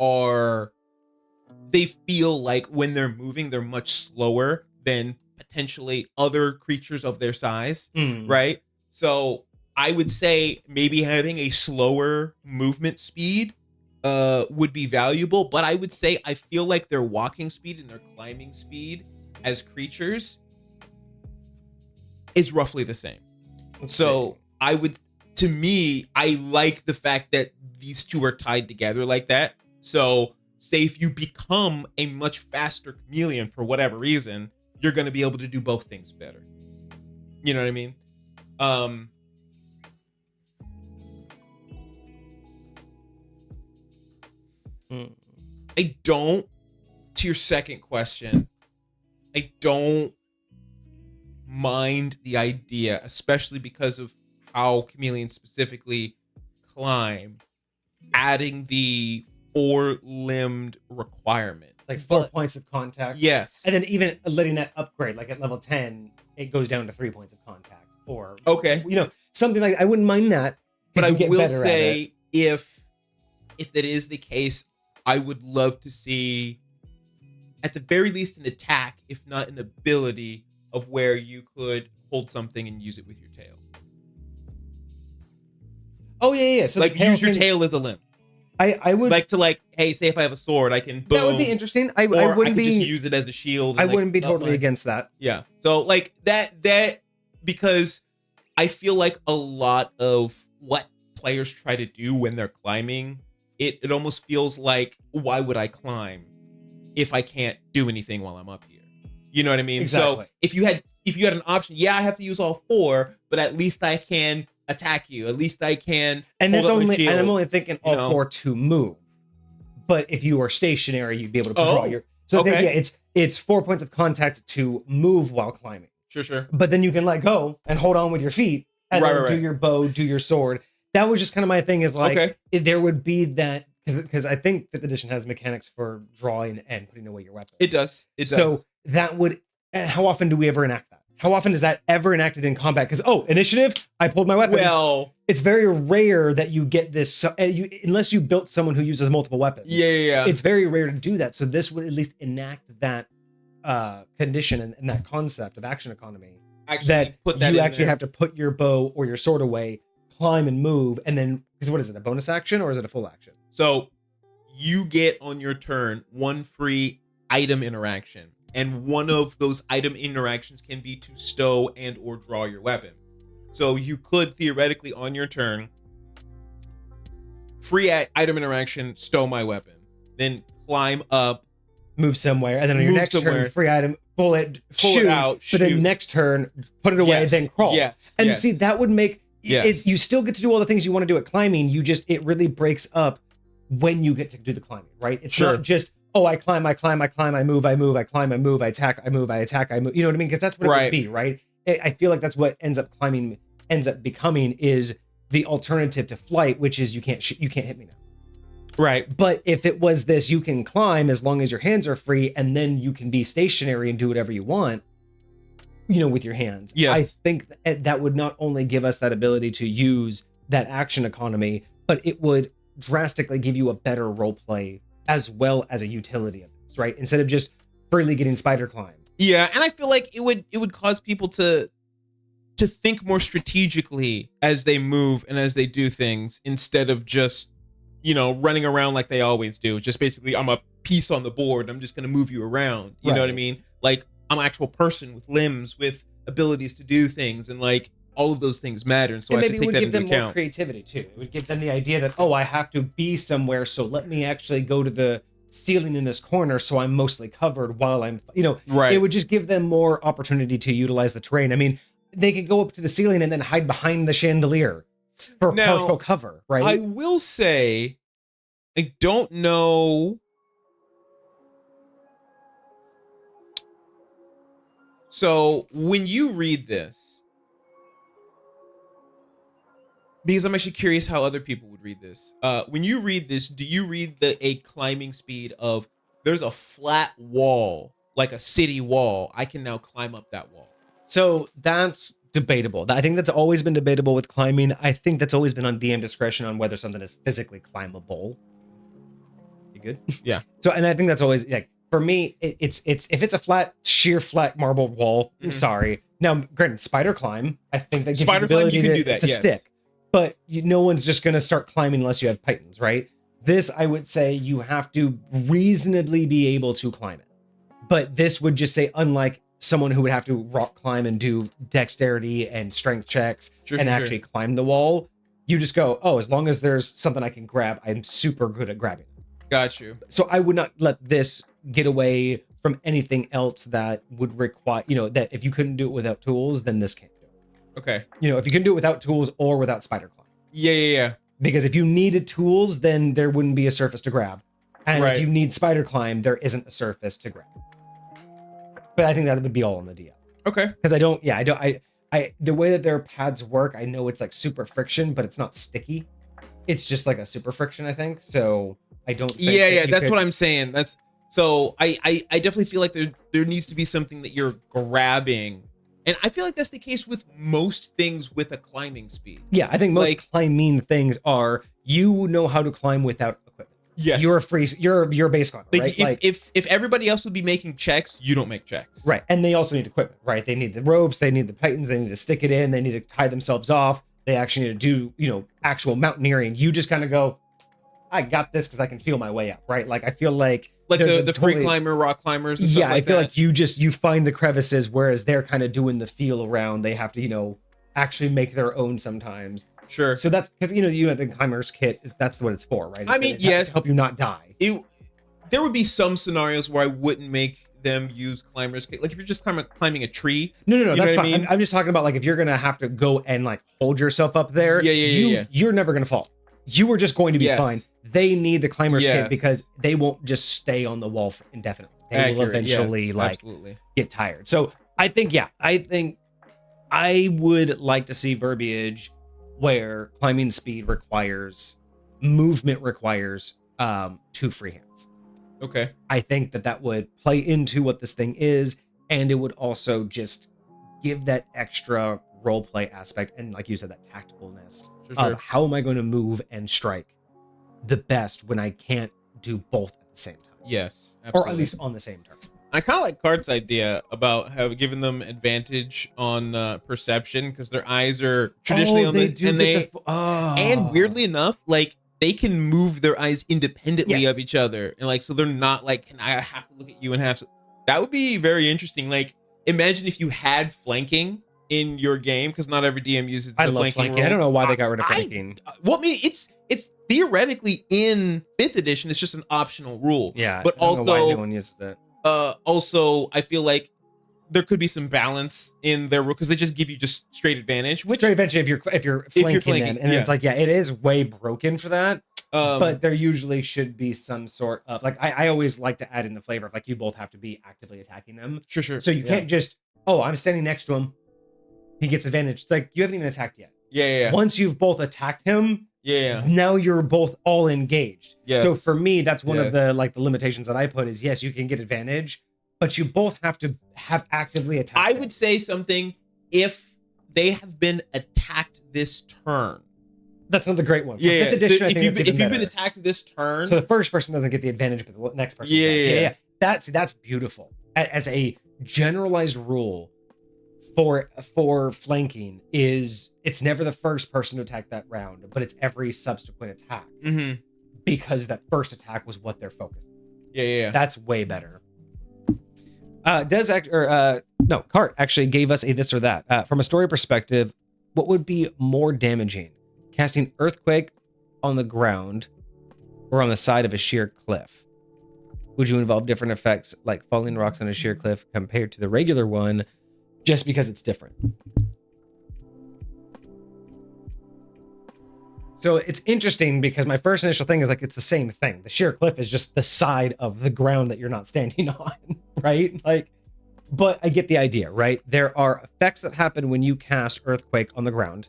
[SPEAKER 3] feel like when they're moving, they're much slower than potentially other creatures of their size, right? So I would say maybe having a slower movement speed would be valuable, but I would say I feel like their walking speed and their climbing speed as creatures is roughly the same. So I would, to me, I like the fact that these two are tied together like that. So say if you become a much faster chameleon for whatever reason, you're going to be able to do both things better. You know what I mean? I don't, to your second question, I don't mind the idea, especially because of how chameleons specifically climb, adding the 4-limbed requirement.
[SPEAKER 1] Like 4 points of contact.
[SPEAKER 3] Yes.
[SPEAKER 1] And then even letting that upgrade, like at level 10, it goes down to 3 points of contact. Or, you know, something like, I wouldn't mind that.
[SPEAKER 3] But I will say, if that is the case, I would love to see, at the very least, an attack, if not an ability, of where you could hold something and use it with your tail.
[SPEAKER 1] Oh, yeah. So
[SPEAKER 3] like, use your tail as a limb.
[SPEAKER 1] I would
[SPEAKER 3] like to, like, hey, say if I have a sword, I can boom.
[SPEAKER 1] That would be interesting. I wouldn't
[SPEAKER 3] just use it as a shield.
[SPEAKER 1] I wouldn't be totally against that.
[SPEAKER 3] Yeah. So like that because I feel like a lot of what players try to do when they're climbing, it almost feels like, why would I climb if I can't do anything while I'm up here? You know what I mean?
[SPEAKER 1] Exactly.
[SPEAKER 3] So if you had an option, I have to use all 4, but at least I can attack you. At least I can.
[SPEAKER 1] And that's only, and I'm only thinking all 4 to move. But if you are stationary, you'd be able to control So
[SPEAKER 3] Okay.
[SPEAKER 1] yeah, it's 4 points of contact to move while climbing.
[SPEAKER 3] Sure.
[SPEAKER 1] But then you can let go and hold on with your feet and
[SPEAKER 3] Right,
[SPEAKER 1] then
[SPEAKER 3] right,
[SPEAKER 1] do
[SPEAKER 3] right.
[SPEAKER 1] your bow, do your sword. That was just kind of my thing, is like,
[SPEAKER 3] Okay.
[SPEAKER 1] there would be that, because I think 5th edition has mechanics for drawing and putting away your weapon.
[SPEAKER 3] It does.
[SPEAKER 1] So that would, and how often do we ever enact that? How often is that ever enacted in combat? Because, initiative, I pulled my weapon.
[SPEAKER 3] Well,
[SPEAKER 1] It's very rare that you get this, unless you built someone who uses multiple weapons.
[SPEAKER 3] yeah.
[SPEAKER 1] It's very rare to do that. So this would at least enact that condition and that concept of action economy.
[SPEAKER 3] Actually,
[SPEAKER 1] That
[SPEAKER 3] put that
[SPEAKER 1] you
[SPEAKER 3] in
[SPEAKER 1] actually
[SPEAKER 3] there.
[SPEAKER 1] have to put your bow or your sword away, climb and move, and then, because what is it, a bonus action or is it a full action?
[SPEAKER 3] So you get on your turn one free item interaction, and one of those item interactions can be to stow and or draw your weapon. So you could theoretically on your turn, free item interaction, stow my weapon, then climb up,
[SPEAKER 1] Move somewhere, and then on your
[SPEAKER 3] Move
[SPEAKER 1] next
[SPEAKER 3] somewhere.
[SPEAKER 1] turn, free item, pull it
[SPEAKER 3] out,
[SPEAKER 1] but then
[SPEAKER 3] shoot.
[SPEAKER 1] next turn, put it away,
[SPEAKER 3] Yes,
[SPEAKER 1] then crawl. And
[SPEAKER 3] yes.
[SPEAKER 1] see, that would make
[SPEAKER 3] Yes.
[SPEAKER 1] you still get to do all the things you want to do at climbing. It really breaks up when you get to do the climbing, right? It's
[SPEAKER 3] Sure.
[SPEAKER 1] not just, I climb, I move, I climb, I move, I attack, I move, I attack, I move. You know what I mean? Because that's what it
[SPEAKER 3] Right.
[SPEAKER 1] would be, right? I feel like that's what ends up becoming is the alternative to flight, which is you can't hit me now.
[SPEAKER 3] Right.
[SPEAKER 1] But if it was this, you can climb as long as your hands are free, and then you can be stationary and do whatever you want, with your hands.
[SPEAKER 3] Yes.
[SPEAKER 1] I think that would not only give us that ability to use that action economy, but it would drastically give you a better role play as well as a utility of this, right? Instead of just freely getting spider climb.
[SPEAKER 3] Yeah, and I feel like it would cause people to think more strategically as they move and as they do things, instead of just running around like they always do. Just basically, I'm a piece on the board, I'm just going to move you around. You know what I
[SPEAKER 1] Right.
[SPEAKER 3] mean? Like, I'm an actual person with limbs, with abilities to do things, and like all of those things matter. And so
[SPEAKER 1] And
[SPEAKER 3] I have
[SPEAKER 1] maybe
[SPEAKER 3] to
[SPEAKER 1] it
[SPEAKER 3] take
[SPEAKER 1] would
[SPEAKER 3] that
[SPEAKER 1] give
[SPEAKER 3] into
[SPEAKER 1] them more
[SPEAKER 3] account.
[SPEAKER 1] creativity too. It would give them the idea that, I have to be somewhere, so let me actually go to the ceiling in this corner so I'm mostly covered while I'm,
[SPEAKER 3] Right.
[SPEAKER 1] It would just give them more opportunity to utilize the terrain. I mean, they could go up to the ceiling and then hide behind the chandelier for
[SPEAKER 3] Now,
[SPEAKER 1] partial cover, right?
[SPEAKER 3] I will say, I don't know. So when you read this, because I'm actually curious how other people would read this. When you read this, do you read a climbing speed of, there's a flat wall, like a city wall, I can now climb up that wall?
[SPEAKER 1] So that's debatable. I think that's always been debatable with climbing. I think that's always been on DM discretion on whether something is physically climbable. You good?
[SPEAKER 3] Yeah.
[SPEAKER 1] So, and I think that's always, like, for me, it's if it's a sheer flat marble wall, I'm
[SPEAKER 3] Mhm.
[SPEAKER 1] sorry. Now, granted, spider climb, I think that gives
[SPEAKER 3] Spider
[SPEAKER 1] you the
[SPEAKER 3] climb,
[SPEAKER 1] ability
[SPEAKER 3] you can do that,
[SPEAKER 1] to
[SPEAKER 3] yes.
[SPEAKER 1] stick. But no one's just going to start climbing unless you have pythons, right? This, I would say, you have to reasonably be able to climb it. But this would just say, unlike someone who would have to rock climb and do dexterity and strength checks
[SPEAKER 3] Sure,
[SPEAKER 1] and
[SPEAKER 3] sure,
[SPEAKER 1] actually climb the wall, you just go, as long as there's something I can grab, I'm super good at grabbing.
[SPEAKER 3] Got you.
[SPEAKER 1] So I would not let this get away from anything else that would require, that if you couldn't do it without tools, then this can't do it.
[SPEAKER 3] Okay.
[SPEAKER 1] If you can do it without tools or without spider climb.
[SPEAKER 3] Yeah.
[SPEAKER 1] Because if you needed tools, then there wouldn't be a surface to grab. And
[SPEAKER 3] Right.
[SPEAKER 1] if you need spider climb, there isn't a surface to grab. But I think that would be all on the DM.
[SPEAKER 3] Okay.
[SPEAKER 1] Because the way that their pads work, I know it's like super friction, but it's not sticky. It's just like a super friction, I think. So I don't think
[SPEAKER 3] Yeah, that's what I'm saying. That's so I definitely feel like there needs to be something that you're grabbing. And I feel like that's the case with most things with a climbing speed.
[SPEAKER 1] Yeah, I think most
[SPEAKER 3] Like-
[SPEAKER 1] climbing things are, you know how to climb without equipment.
[SPEAKER 3] Yes.
[SPEAKER 1] You're a base climber,
[SPEAKER 3] like,
[SPEAKER 1] right?
[SPEAKER 3] if everybody else would be making checks, you don't make checks.
[SPEAKER 1] Right. And they also need equipment, right? They need the ropes, they need the pythons, they need to stick it in, they need to tie themselves off. They actually need to do, actual mountaineering. You just kind of go, I got this because I can feel my way up, right? Like, I feel like there's
[SPEAKER 3] the
[SPEAKER 1] a
[SPEAKER 3] free
[SPEAKER 1] totally-
[SPEAKER 3] climber, rock climbers, and stuff
[SPEAKER 1] Yeah,
[SPEAKER 3] like
[SPEAKER 1] I feel
[SPEAKER 3] that.
[SPEAKER 1] like you find the crevices, whereas they're kind of doing the feel around. They have to, actually make their own sometimes.
[SPEAKER 3] Sure.
[SPEAKER 1] So that's because you have the climber's kit. That's what it's for, right?
[SPEAKER 3] I mean,
[SPEAKER 1] It's
[SPEAKER 3] yes.
[SPEAKER 1] to help you not die.
[SPEAKER 3] There would be some scenarios where I wouldn't make them use climbers. Like if you're just climbing a tree.
[SPEAKER 1] No,
[SPEAKER 3] You know
[SPEAKER 1] that's
[SPEAKER 3] what I
[SPEAKER 1] fine.
[SPEAKER 3] mean?
[SPEAKER 1] I'm just talking about, like, if you're gonna have to go and like hold yourself up there.
[SPEAKER 3] Yeah.
[SPEAKER 1] You're never gonna fall. You are just going to be
[SPEAKER 3] Yes.
[SPEAKER 1] fine. They need the climber's
[SPEAKER 3] Yes.
[SPEAKER 1] kit because they won't just stay on the wall indefinitely. they will
[SPEAKER 3] Accurate,
[SPEAKER 1] eventually
[SPEAKER 3] yes,
[SPEAKER 1] like
[SPEAKER 3] absolutely.
[SPEAKER 1] get tired. So I think I would like to see verbiage where climbing speed requires movement requires 2 free hands.
[SPEAKER 3] Okay.
[SPEAKER 1] I think that would play into what this thing is, and it would also just give that extra role play aspect and, like you said, that tacticalness of how am I going to move and strike the best when I can't do both at the same time.
[SPEAKER 3] Yes, absolutely.
[SPEAKER 1] Or at least on the same turn.
[SPEAKER 3] I kind of like Cart's idea about have given them advantage on perception because their eyes are traditionally on and weirdly enough, like they can move their eyes independently of each other, and like so they're not like, can I have to look at you and have to. That would be very interesting. Like imagine if you had flanking in your game, because not every DM uses the flanking role.
[SPEAKER 1] I don't know why they got rid of flanking.
[SPEAKER 3] Well, I mean, it's theoretically in 5th edition. It's just an optional rule.
[SPEAKER 1] Yeah,
[SPEAKER 3] but
[SPEAKER 1] I don't know
[SPEAKER 3] also
[SPEAKER 1] why no one uses it.
[SPEAKER 3] Also, I feel like there could be some balance in their rule because they just give you just straight advantage. Which
[SPEAKER 1] straight advantage if you're flanking them, and it's like it is way broken for that. But there usually should be some sort of like I always like to add in the flavor of like you both have to be actively attacking them.
[SPEAKER 3] Sure.
[SPEAKER 1] So you can't just I'm standing next to him, he gets advantage. It's like you haven't even attacked yet.
[SPEAKER 3] Yeah.
[SPEAKER 1] Once you've both attacked him, now you're both all engaged.
[SPEAKER 3] Yes.
[SPEAKER 1] So for me, that's one of the like the limitations that I put is yes, you can get advantage, but you both have to have actively attacked.
[SPEAKER 3] I would say something if they have been attacked this turn.
[SPEAKER 1] That's another great one.
[SPEAKER 3] So if
[SPEAKER 1] you've
[SPEAKER 3] been attacked this turn,
[SPEAKER 1] so the first person doesn't get the advantage, but the next person does. That's beautiful. As a generalized rule for flanking is it's never the first person to attack that round, but it's every subsequent attack because that first attack was what they're focused on. That's way better. Cart actually gave us a this or that. From a story perspective, what would be more damaging? Casting Earthquake on the ground or on the side of a sheer cliff? Would you involve different effects like falling rocks on a sheer cliff compared to the regular one just because it's different? So it's interesting because my first initial thing is like it's the same thing. The sheer cliff is just the side of the ground that you're not standing on, right? Like, but I get the idea, right? There are effects that happen when you cast Earthquake on the ground.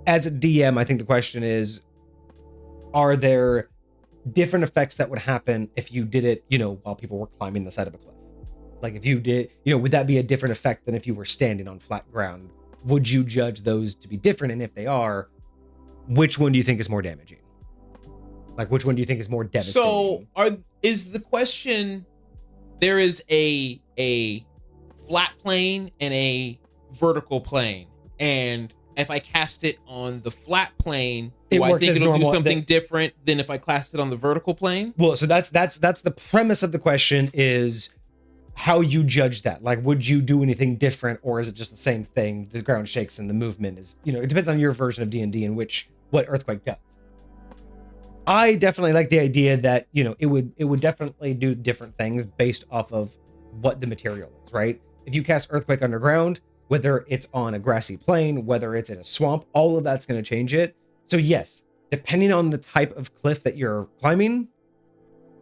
[SPEAKER 1] As a DM, I think the question is, are there different effects that would happen if you did it, while people were climbing the side of a cliff? Like if you did, would that be a different effect than if you were standing on flat ground? Would you judge those to be different? And if they are, which one do you think is more damaging? Like which one do you think is more devastating?
[SPEAKER 3] So is the question, there is a flat plane and a vertical plane, and if I cast it on the flat plane, do I think it'll do something different than if I cast it on the vertical plane?
[SPEAKER 1] Well, so that's the premise of the question is how you judge that. Like, would you do anything different, or is it just the same thing? The ground shakes and the movement is, it depends on your version of D&D and what Earthquake does. I definitely like the idea that, it would definitely do different things based off of what the material is, right? If you cast Earthquake underground, whether it's on a grassy plain, whether it's in a swamp, all of that's going to change it. So yes, depending on the type of cliff that you're climbing,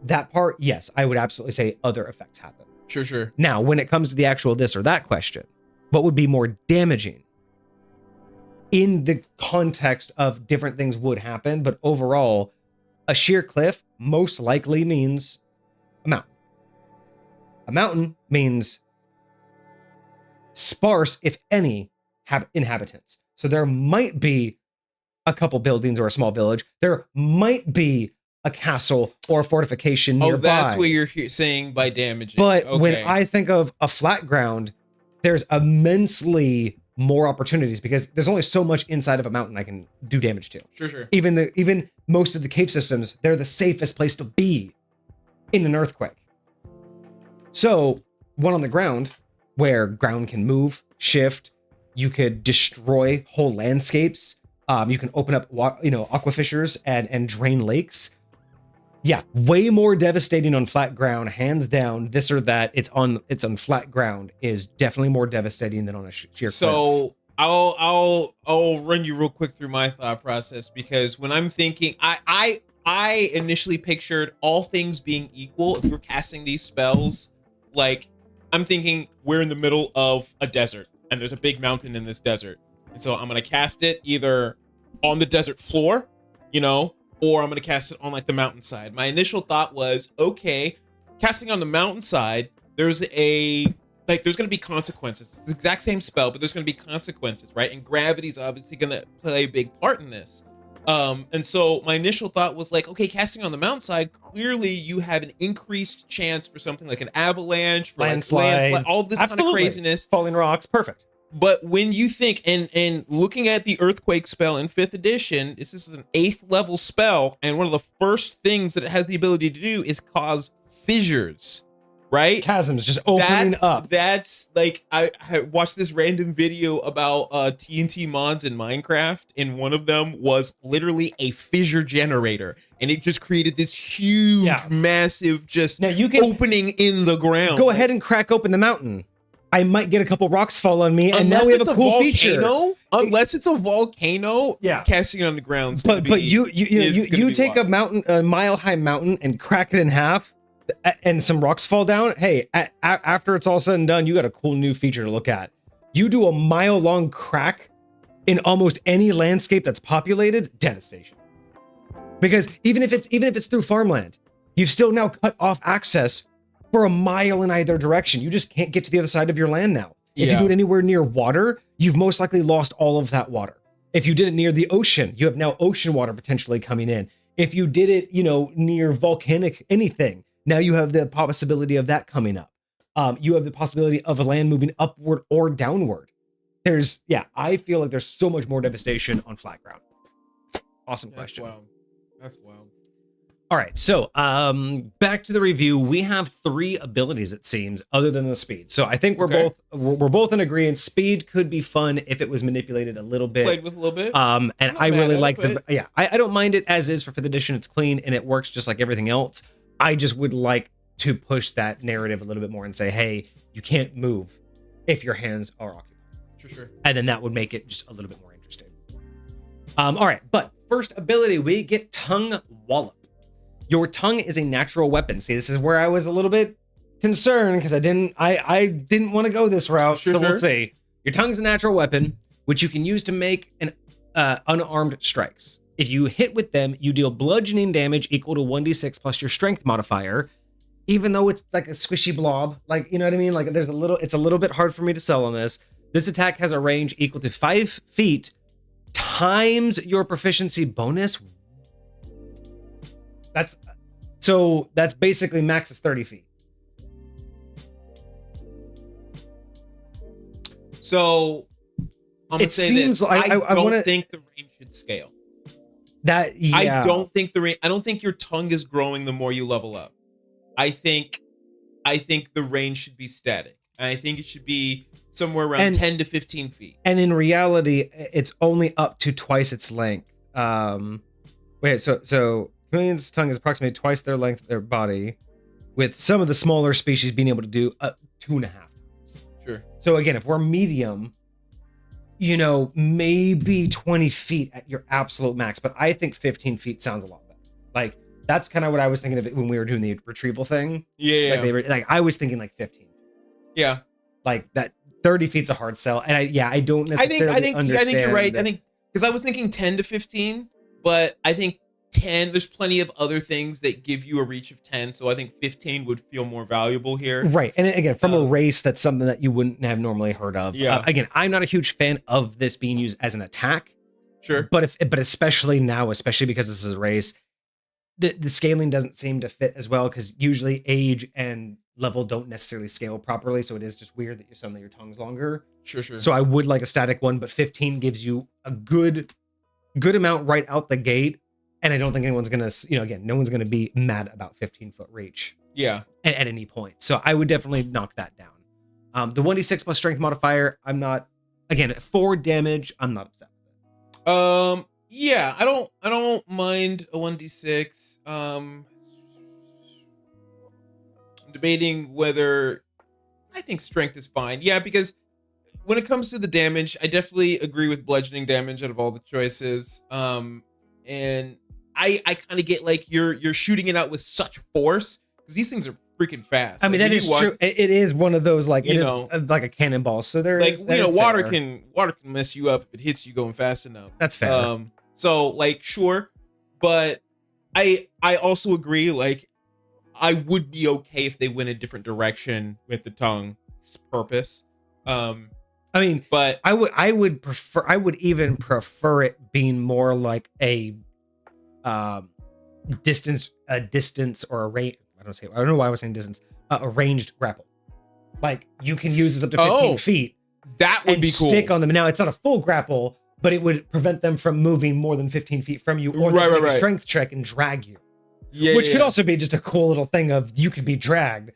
[SPEAKER 1] that part, yes, I would absolutely say other effects happen.
[SPEAKER 3] Sure.
[SPEAKER 1] Now, when it comes to the actual this or that question, what would be more damaging? In the context of different things would happen, but overall, a sheer cliff most likely means a mountain. A mountain means sparse, if any, inhabitants. So there might be a couple buildings or a small village. There might be a castle or a fortification nearby.
[SPEAKER 3] Oh, that's what you're saying by damaging.
[SPEAKER 1] But when I think of a flat ground, there's immensely more opportunities because there's only so much inside of a mountain I can do damage to.
[SPEAKER 3] Sure.
[SPEAKER 1] Even most of the cave systems, they're the safest place to be in an earthquake. So one on the ground, where ground can move, shift, you could destroy whole landscapes. You can open up, aquifers and drain lakes. Yeah, way more devastating on flat ground, hands down. This or that, it's on flat ground is definitely more devastating than on a sheer cliff.
[SPEAKER 3] So I'll run you real quick through my thought process because when I'm thinking, I I initially pictured all things being equal. If you're casting these spells, like I'm thinking we're in the middle of a desert and there's a big mountain in this desert. And so I'm going to cast it either on the desert floor, you know, or I'm going to cast it on like the mountainside. My initial thought was, okay, casting on the mountainside, there's going to be consequences. It's the exact same spell, but there's going to be consequences, right? And gravity's obviously going to play a big part in this. And so my initial thought was like, okay, casting on the mountainside, clearly you have an increased chance for something like an avalanche, for
[SPEAKER 1] landslide,
[SPEAKER 3] all this kind of craziness.
[SPEAKER 1] Falling rocks, perfect.
[SPEAKER 3] But when you think, and looking at the earthquake spell in 5th edition, this is an 8th level spell, and one of the first things that it has the ability to do is cause fissures, right?
[SPEAKER 1] Chasms just opening up.
[SPEAKER 3] That's like, I watched this random video about TNT mods in Minecraft, and one of them was literally a fissure generator, and it just created this huge, massive, just
[SPEAKER 1] now you can
[SPEAKER 3] opening in the ground.
[SPEAKER 1] Go ahead and crack open the mountain. I might get a couple rocks fall on me, and now we have a cool feature.
[SPEAKER 3] Unless it's a volcano, casting it on the ground.
[SPEAKER 1] But you take a mile high mountain and crack it in half, and some rocks fall down. Hey, after it's all said and done, you got a cool new feature to look at. You do a mile long crack in almost any landscape that's populated, devastation. Because even if it's through farmland, you've still now cut off access for a mile in either direction. You just can't get to the other side of your land now. If you do it anywhere near water, you've most likely lost all of that water. If you did it near the ocean, you have now ocean water potentially coming in. If you did it, near volcanic anything, now you have the possibility of that coming up. You have the possibility of a land moving upward or downward. I feel like there's so much more devastation on flat ground. Awesome question.
[SPEAKER 3] That's wild.
[SPEAKER 1] All right, so back to the review. We have 3 abilities, it seems, other than the speed. So I think we're both in agreement. Speed could be fun if it was manipulated a little bit,
[SPEAKER 3] played with a little bit.
[SPEAKER 1] And I really like I don't mind it as is for 5th edition. It's clean and it works just like everything else. I just would like to push that narrative a little bit more and say, hey, you can't move if your hands are occupied.
[SPEAKER 3] Sure.
[SPEAKER 1] And then that would make it just a little bit more interesting. All right, but first ability, we get Tongue Wallop. Your tongue is a natural weapon. See, this is where I was a little bit concerned because I didn't want to go this route. We'll see. Your tongue's a natural weapon, which you can use to make an unarmed strikes. If you hit with them, you deal bludgeoning damage equal to 1d6 plus your strength modifier, even though it's like a squishy blob. Like, you know what I mean? Like it's a little bit hard for me to sell on this. This attack has a range equal to 5 feet times your proficiency bonus. That's basically max is 30 feet.
[SPEAKER 3] So I'm gonna say this. I don't think the range should scale. I don't think your tongue is growing the more you level up. I think the range should be static. And I think it should be somewhere around 10 to 15 feet.
[SPEAKER 1] And in reality, it's only up to twice its length. So Chameleon's tongue is approximately twice their length of their body, with some of the smaller species being able to do 2.5 times.
[SPEAKER 3] Sure.
[SPEAKER 1] So again, if we're medium, maybe 20 feet at your absolute max, but I think 15 feet sounds a lot better. Like, that's kind of what I was thinking of when we were doing the retrieval thing.
[SPEAKER 3] Yeah.
[SPEAKER 1] Like I was thinking like 15.
[SPEAKER 3] Yeah.
[SPEAKER 1] Like that 30 feet's a hard sell. And I don't necessarily understand.
[SPEAKER 3] I think you're right. I think, because I was thinking 10 to 15, but I think 10, there's plenty of other things that give you a reach of 10, so I think 15 would feel more valuable here.
[SPEAKER 1] Right. And again, from a race, that's something that you wouldn't have normally heard of.
[SPEAKER 3] Yeah.
[SPEAKER 1] Again, I'm not a huge fan of this being used as an attack.
[SPEAKER 3] Sure.
[SPEAKER 1] But especially now, especially because this is a race, the scaling doesn't seem to fit as well, because usually age and level don't necessarily scale properly, so it is just weird that suddenly your tongue's longer.
[SPEAKER 3] Sure.
[SPEAKER 1] So I would like a static one, but 15 gives you a good amount right out the gate. And I don't think anyone's going to, again, no one's going to be mad about 15-foot reach.
[SPEAKER 3] Yeah.
[SPEAKER 1] At any point. So I would definitely knock that down. The 1d6 plus strength modifier, I'm not, again, 4 damage, I'm not upset with it.
[SPEAKER 3] Yeah, I don't mind a 1d6. I'm debating whether I think strength is fine. Yeah, because when it comes to the damage, I definitely agree with bludgeoning damage out of all the choices. And I kind of get like you're shooting it out with such force because these things are freaking fast.
[SPEAKER 1] I mean,
[SPEAKER 3] Like,
[SPEAKER 1] that is true. It is one of those like
[SPEAKER 3] You
[SPEAKER 1] it
[SPEAKER 3] know,
[SPEAKER 1] is like a cannonball. So there
[SPEAKER 3] like
[SPEAKER 1] is that is
[SPEAKER 3] water
[SPEAKER 1] fair.
[SPEAKER 3] can mess you up if it hits you going fast enough.
[SPEAKER 1] That's fair.
[SPEAKER 3] So like sure, but I also agree. Like I would be okay if they went a different direction with the tongue's purpose.
[SPEAKER 1] I mean,
[SPEAKER 3] but
[SPEAKER 1] I would even prefer it being more like a distance or a range. I don't know why I was saying distance. A ranged grapple. Like you can use this up to 15 feet.
[SPEAKER 3] That would
[SPEAKER 1] and
[SPEAKER 3] be cool.
[SPEAKER 1] Stick on them. Now it's not a full grapple, but it would prevent them from moving more than 15 feet from you, or they can make a strength check and drag you. Which could also be just a cool little thing of you could be dragged.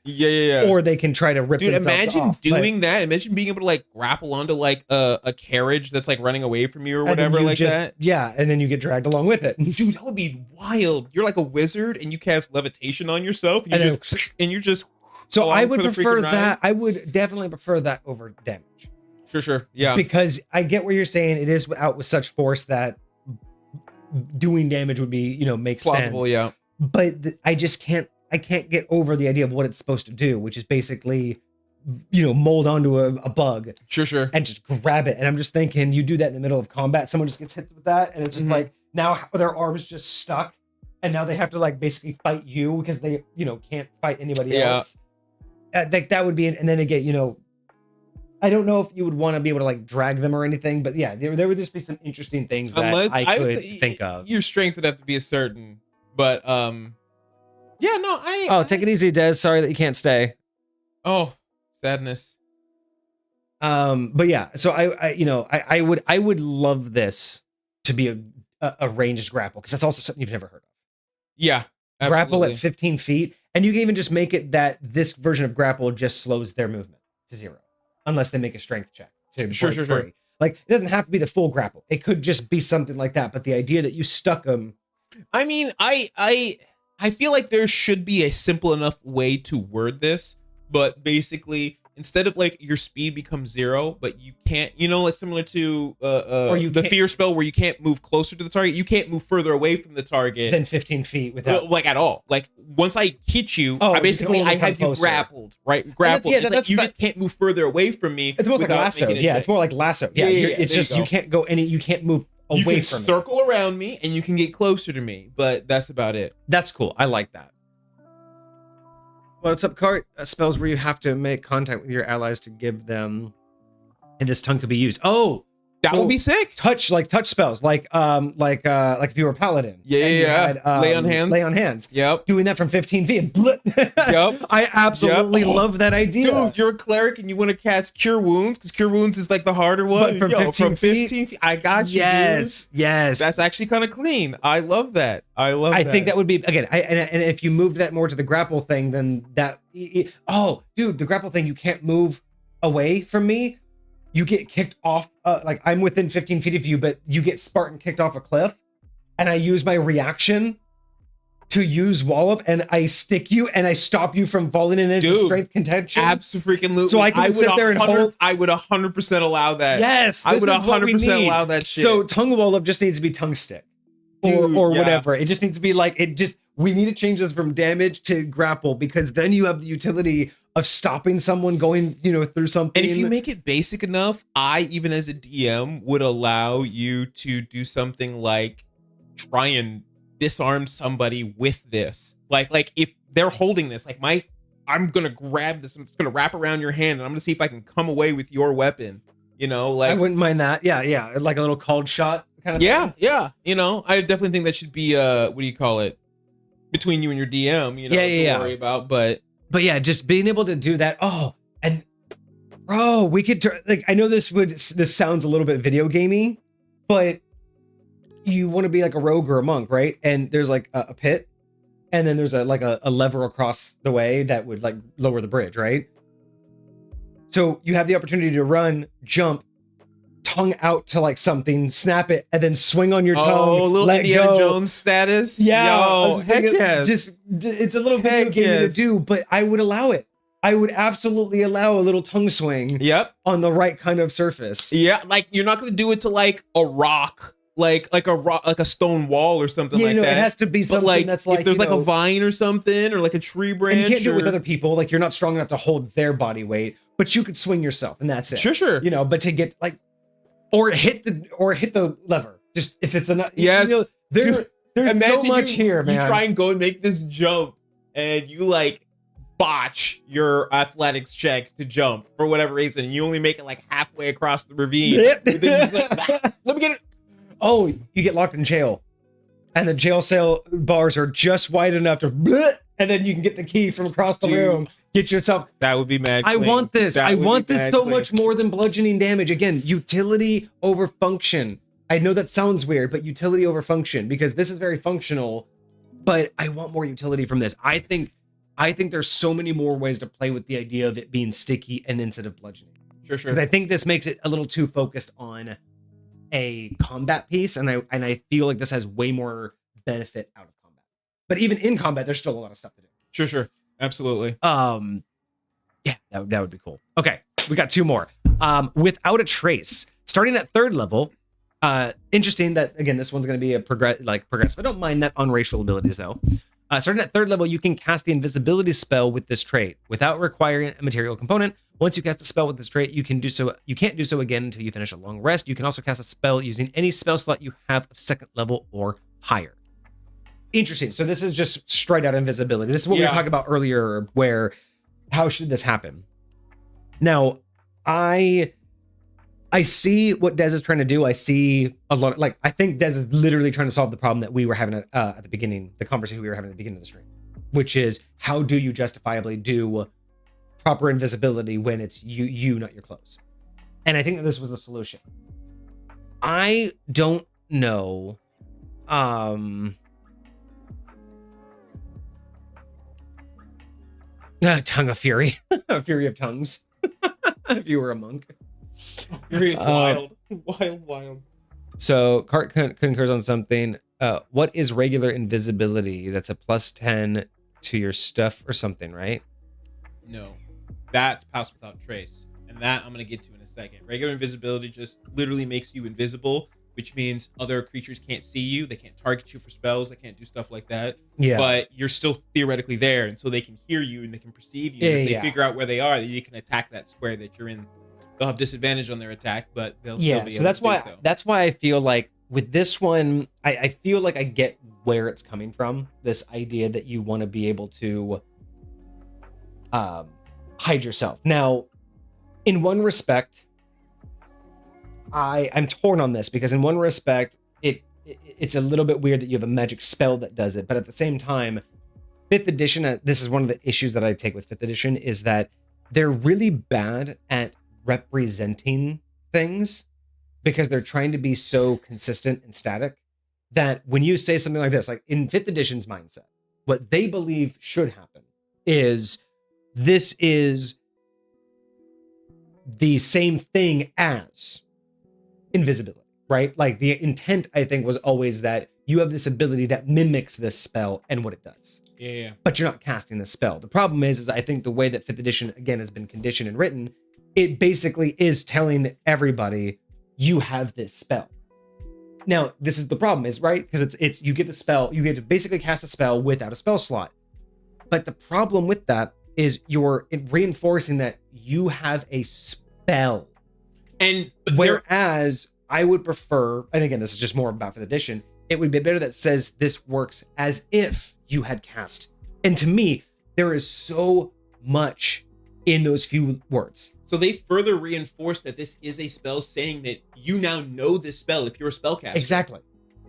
[SPEAKER 1] Or they can try to rip themselves
[SPEAKER 3] imagine
[SPEAKER 1] off.
[SPEAKER 3] doing that. Imagine being able to like grapple onto like a carriage that's like running away from you or whatever like that.
[SPEAKER 1] Yeah, and then you get dragged along with it.
[SPEAKER 3] Dude, that would be wild. You're like a wizard and you cast levitation on yourself and you're just
[SPEAKER 1] So I would prefer that. I would definitely prefer that over damage.
[SPEAKER 3] Sure. Yeah.
[SPEAKER 1] Because I get what you're saying. It is out with such force that doing damage would be, makes
[SPEAKER 3] plausible,
[SPEAKER 1] sense.
[SPEAKER 3] Yeah.
[SPEAKER 1] But I just can't get over the idea of what it's supposed to do, which is basically, mold onto a bug.
[SPEAKER 3] Sure.
[SPEAKER 1] And just grab it. And I'm just thinking, you do that in the middle of combat, someone just gets hit with that, and it's just like, now their arm's just stuck, and now they have to like basically fight you because they, can't fight anybody else. Like that would be, and then again, I don't know if you would want to be able to like drag them or anything, but yeah, there would just be some interesting things that I could think of.
[SPEAKER 3] Your strength would have to be a certain. But
[SPEAKER 1] take it easy, Des. Sorry that you can't stay.
[SPEAKER 3] Oh, sadness.
[SPEAKER 1] But yeah, so I would love this to be a ranged grapple, because that's also something you've never heard of.
[SPEAKER 3] Yeah, absolutely.
[SPEAKER 1] Grapple at 15 feet, and you can even just make it that this version of grapple just slows their movement to 0, unless they make a strength check to break free. Like it doesn't have to be the full grapple; it could just be something like that. But the idea that you stuck them.
[SPEAKER 3] I mean, I feel like there should be a simple enough way to word this, but basically, instead of like your speed becomes 0, but you can't, like similar to the fear spell where you can't move closer to the target, you can't move further away from the target
[SPEAKER 1] than 15 feet without
[SPEAKER 3] like at all. Like once I hit you, I have you grappled, right? Grappled. You just can't move further away from me.
[SPEAKER 1] It's almost like lasso. Yeah, it's more like lasso. Yeah, it's just you can't go you can't move away from me. You can
[SPEAKER 3] circle around me and you can get closer to me, but that's about it.
[SPEAKER 1] That's cool. I like that. What's up, Cart? Spells where you have to make contact with your allies to give them, and this tongue could be used. Oh,
[SPEAKER 3] that would be sick.
[SPEAKER 1] Touch spells, like if you were a paladin.
[SPEAKER 3] Yeah. Lay on hands. Yep.
[SPEAKER 1] Doing that from 15 feet. Yep. I absolutely love that idea.
[SPEAKER 3] Dude, you're a cleric and you want to cast Cure Wounds, because Cure Wounds is like the harder one.
[SPEAKER 1] But from 15 feet.
[SPEAKER 3] I got you.
[SPEAKER 1] Yes.
[SPEAKER 3] That's actually kind of clean. I love that. I
[SPEAKER 1] think that would be, again, and if you moved that more to the grapple thing, then that. Oh, dude, the grapple thing, you can't move away from me. You get kicked off, like I'm within 15 feet of you, but you get Spartan kicked off a cliff, and I use my reaction to use Wallop, and I stick you, and I stop you from falling into strength contention.
[SPEAKER 3] Absolutely.
[SPEAKER 1] So I can sit there and hold.
[SPEAKER 3] I would 100% allow that.
[SPEAKER 1] Yes,
[SPEAKER 3] I would 100% allow that shit.
[SPEAKER 1] So tongue Wallop just needs to be tongue stick, or whatever. It just needs to be like we need to change this from damage to grapple, because then you have the utility of stopping someone going, through something.
[SPEAKER 3] And if you make it basic enough, I, even as a DM, would allow you to do something like try and disarm somebody with this. Like if they're holding this, like I'm going to grab this, I'm just going to wrap around your hand, and I'm going to see if I can come away with your weapon, like.
[SPEAKER 1] I wouldn't mind that. Yeah. Like a little called shot kind of thing.
[SPEAKER 3] Yeah. I definitely think that should be, between you and your DM, to worry about,
[SPEAKER 1] But yeah, just being able to do that. Oh, and bro, we could I know this sounds a little bit video gamey, but you want to be like a rogue or a monk, right? And there's like a pit, and then there's a lever across the way that would like lower the bridge, right? So you have the opportunity to run, jump, tongue out to like something, snap it, and then swing on your tongue.
[SPEAKER 3] Oh, a little Indiana Jones status.
[SPEAKER 1] Yeah,
[SPEAKER 3] heck yes.
[SPEAKER 1] Just it's a little video game to do, but I would allow it. I would absolutely allow a little tongue swing.
[SPEAKER 3] Yep.
[SPEAKER 1] On the right kind of surface.
[SPEAKER 3] Yeah, like you're not going to do it to like a rock, like a rock, like a stone wall or something
[SPEAKER 1] Yeah,
[SPEAKER 3] like
[SPEAKER 1] no,
[SPEAKER 3] that.
[SPEAKER 1] it has to be
[SPEAKER 3] But
[SPEAKER 1] something
[SPEAKER 3] like,
[SPEAKER 1] that's like,
[SPEAKER 3] if there's
[SPEAKER 1] you
[SPEAKER 3] like
[SPEAKER 1] know,
[SPEAKER 3] a vine or something, or like a tree branch,
[SPEAKER 1] and you can't do it with
[SPEAKER 3] or-
[SPEAKER 1] other people. Like, you're not strong enough to hold their body weight, but you could swing yourself, and that's it.
[SPEAKER 3] Sure.
[SPEAKER 1] You know, but to get like, or hit the lever. Just if it's enough.
[SPEAKER 3] Yes.
[SPEAKER 1] You know, there's so
[SPEAKER 3] Imagine
[SPEAKER 1] much
[SPEAKER 3] you,
[SPEAKER 1] here, man.
[SPEAKER 3] You try and go and make this jump, and you like botch your athletics check to jump for whatever reason, and you only make it like halfway across the ravine. And then you're like, "Ah, let me get it.
[SPEAKER 1] Oh, you get locked in jail, and the jail cell bars are just wide enough to, bleh, and then you can get the key from across the
[SPEAKER 3] Dude.
[SPEAKER 1] room. Get yourself.
[SPEAKER 3] That would be mad.
[SPEAKER 1] I
[SPEAKER 3] clean.
[SPEAKER 1] want this.
[SPEAKER 3] That
[SPEAKER 1] I
[SPEAKER 3] would
[SPEAKER 1] want
[SPEAKER 3] be
[SPEAKER 1] this
[SPEAKER 3] mad
[SPEAKER 1] so
[SPEAKER 3] clean.
[SPEAKER 1] much more than bludgeoning damage. Again, utility over function. I know that sounds weird, but utility over function, because this is very functional, but I want more utility from this. I think there's so many more ways to play with the idea of it being sticky and instead of bludgeoning.
[SPEAKER 3] Sure.
[SPEAKER 1] Because I think this makes it a little too focused on a combat piece, and I feel like this has way more benefit out of combat. But even in combat, there's still a lot of stuff to do.
[SPEAKER 3] Sure. Absolutely.
[SPEAKER 1] Yeah, that would be cool. Okay, we got two more. Without a trace, starting at 3rd level. Interesting that, again, this one's going to be a progressive. I don't mind that on racial abilities though. Starting at 3rd level, you can cast the invisibility spell with this trait without requiring a material component. Once you cast a spell with this trait, you can't do so again until you finish a long rest. You can also cast a spell using any spell slot you have of 2nd level or higher. Interesting. So this is just straight out invisibility. This is what we were talking about earlier, where how should this happen? Now, I see what Dez is trying to do. I see a lot of, I think Dez is literally trying to solve the problem that we were having at the beginning, the conversation we were having at the beginning of the stream, which is, how do you justifiably do proper invisibility when it's you, not your clothes? And I think that this was the solution. I don't know. Tongue of Fury. A Fury of Tongues. If you were a monk.
[SPEAKER 3] Wild.
[SPEAKER 1] So Cart concurs on something. What is regular invisibility? That's a +10 to your stuff or something, right?
[SPEAKER 3] No, that's pass without trace, and that I'm gonna get to in a second. Regular invisibility just literally makes you invisible, which means other creatures can't see you. They can't target you for spells. They can't do stuff like that.
[SPEAKER 1] Yeah.
[SPEAKER 3] But you're still theoretically there, and so they can hear you and they can perceive you.
[SPEAKER 1] Yeah,
[SPEAKER 3] If they figure out where they are, you can attack that square that you're in. They'll have disadvantage on their attack, but they'll still be able
[SPEAKER 1] that's
[SPEAKER 3] to do
[SPEAKER 1] why
[SPEAKER 3] so.
[SPEAKER 1] that's why I feel like with this one, I feel like I get where it's coming from. This idea that you want to be able to hide yourself. Now, in one respect, I'm torn on this, because in one respect, it's a little bit weird that you have a magic spell that does it, but at the same time, 5th edition, this is one of the issues that I take with 5th edition, is that they're really bad at representing things, because they're trying to be so consistent and static that when you say something like this, like in 5th edition's mindset, what they believe should happen is this is the same thing as invisibility, right? Like the intent, I think, was always that you have this ability that mimics this spell and what it does.
[SPEAKER 3] Yeah.
[SPEAKER 1] But you're not casting the spell. The problem is I think the way that 5th edition, again, has been conditioned and written, it basically is telling everybody you have this spell. Now, this is the problem, is right? Because it's you get the spell, you get to basically cast a spell without a spell slot. But the problem with that is you're reinforcing that you have a spell.
[SPEAKER 3] And
[SPEAKER 1] whereas I would prefer, and again, this is just more about 5th edition, it would be better that says this works as if you had cast. And to me, there is so much in those few words.
[SPEAKER 3] So they further reinforce that this is a spell, saying that you now know this spell if you're a spellcaster.
[SPEAKER 1] Exactly.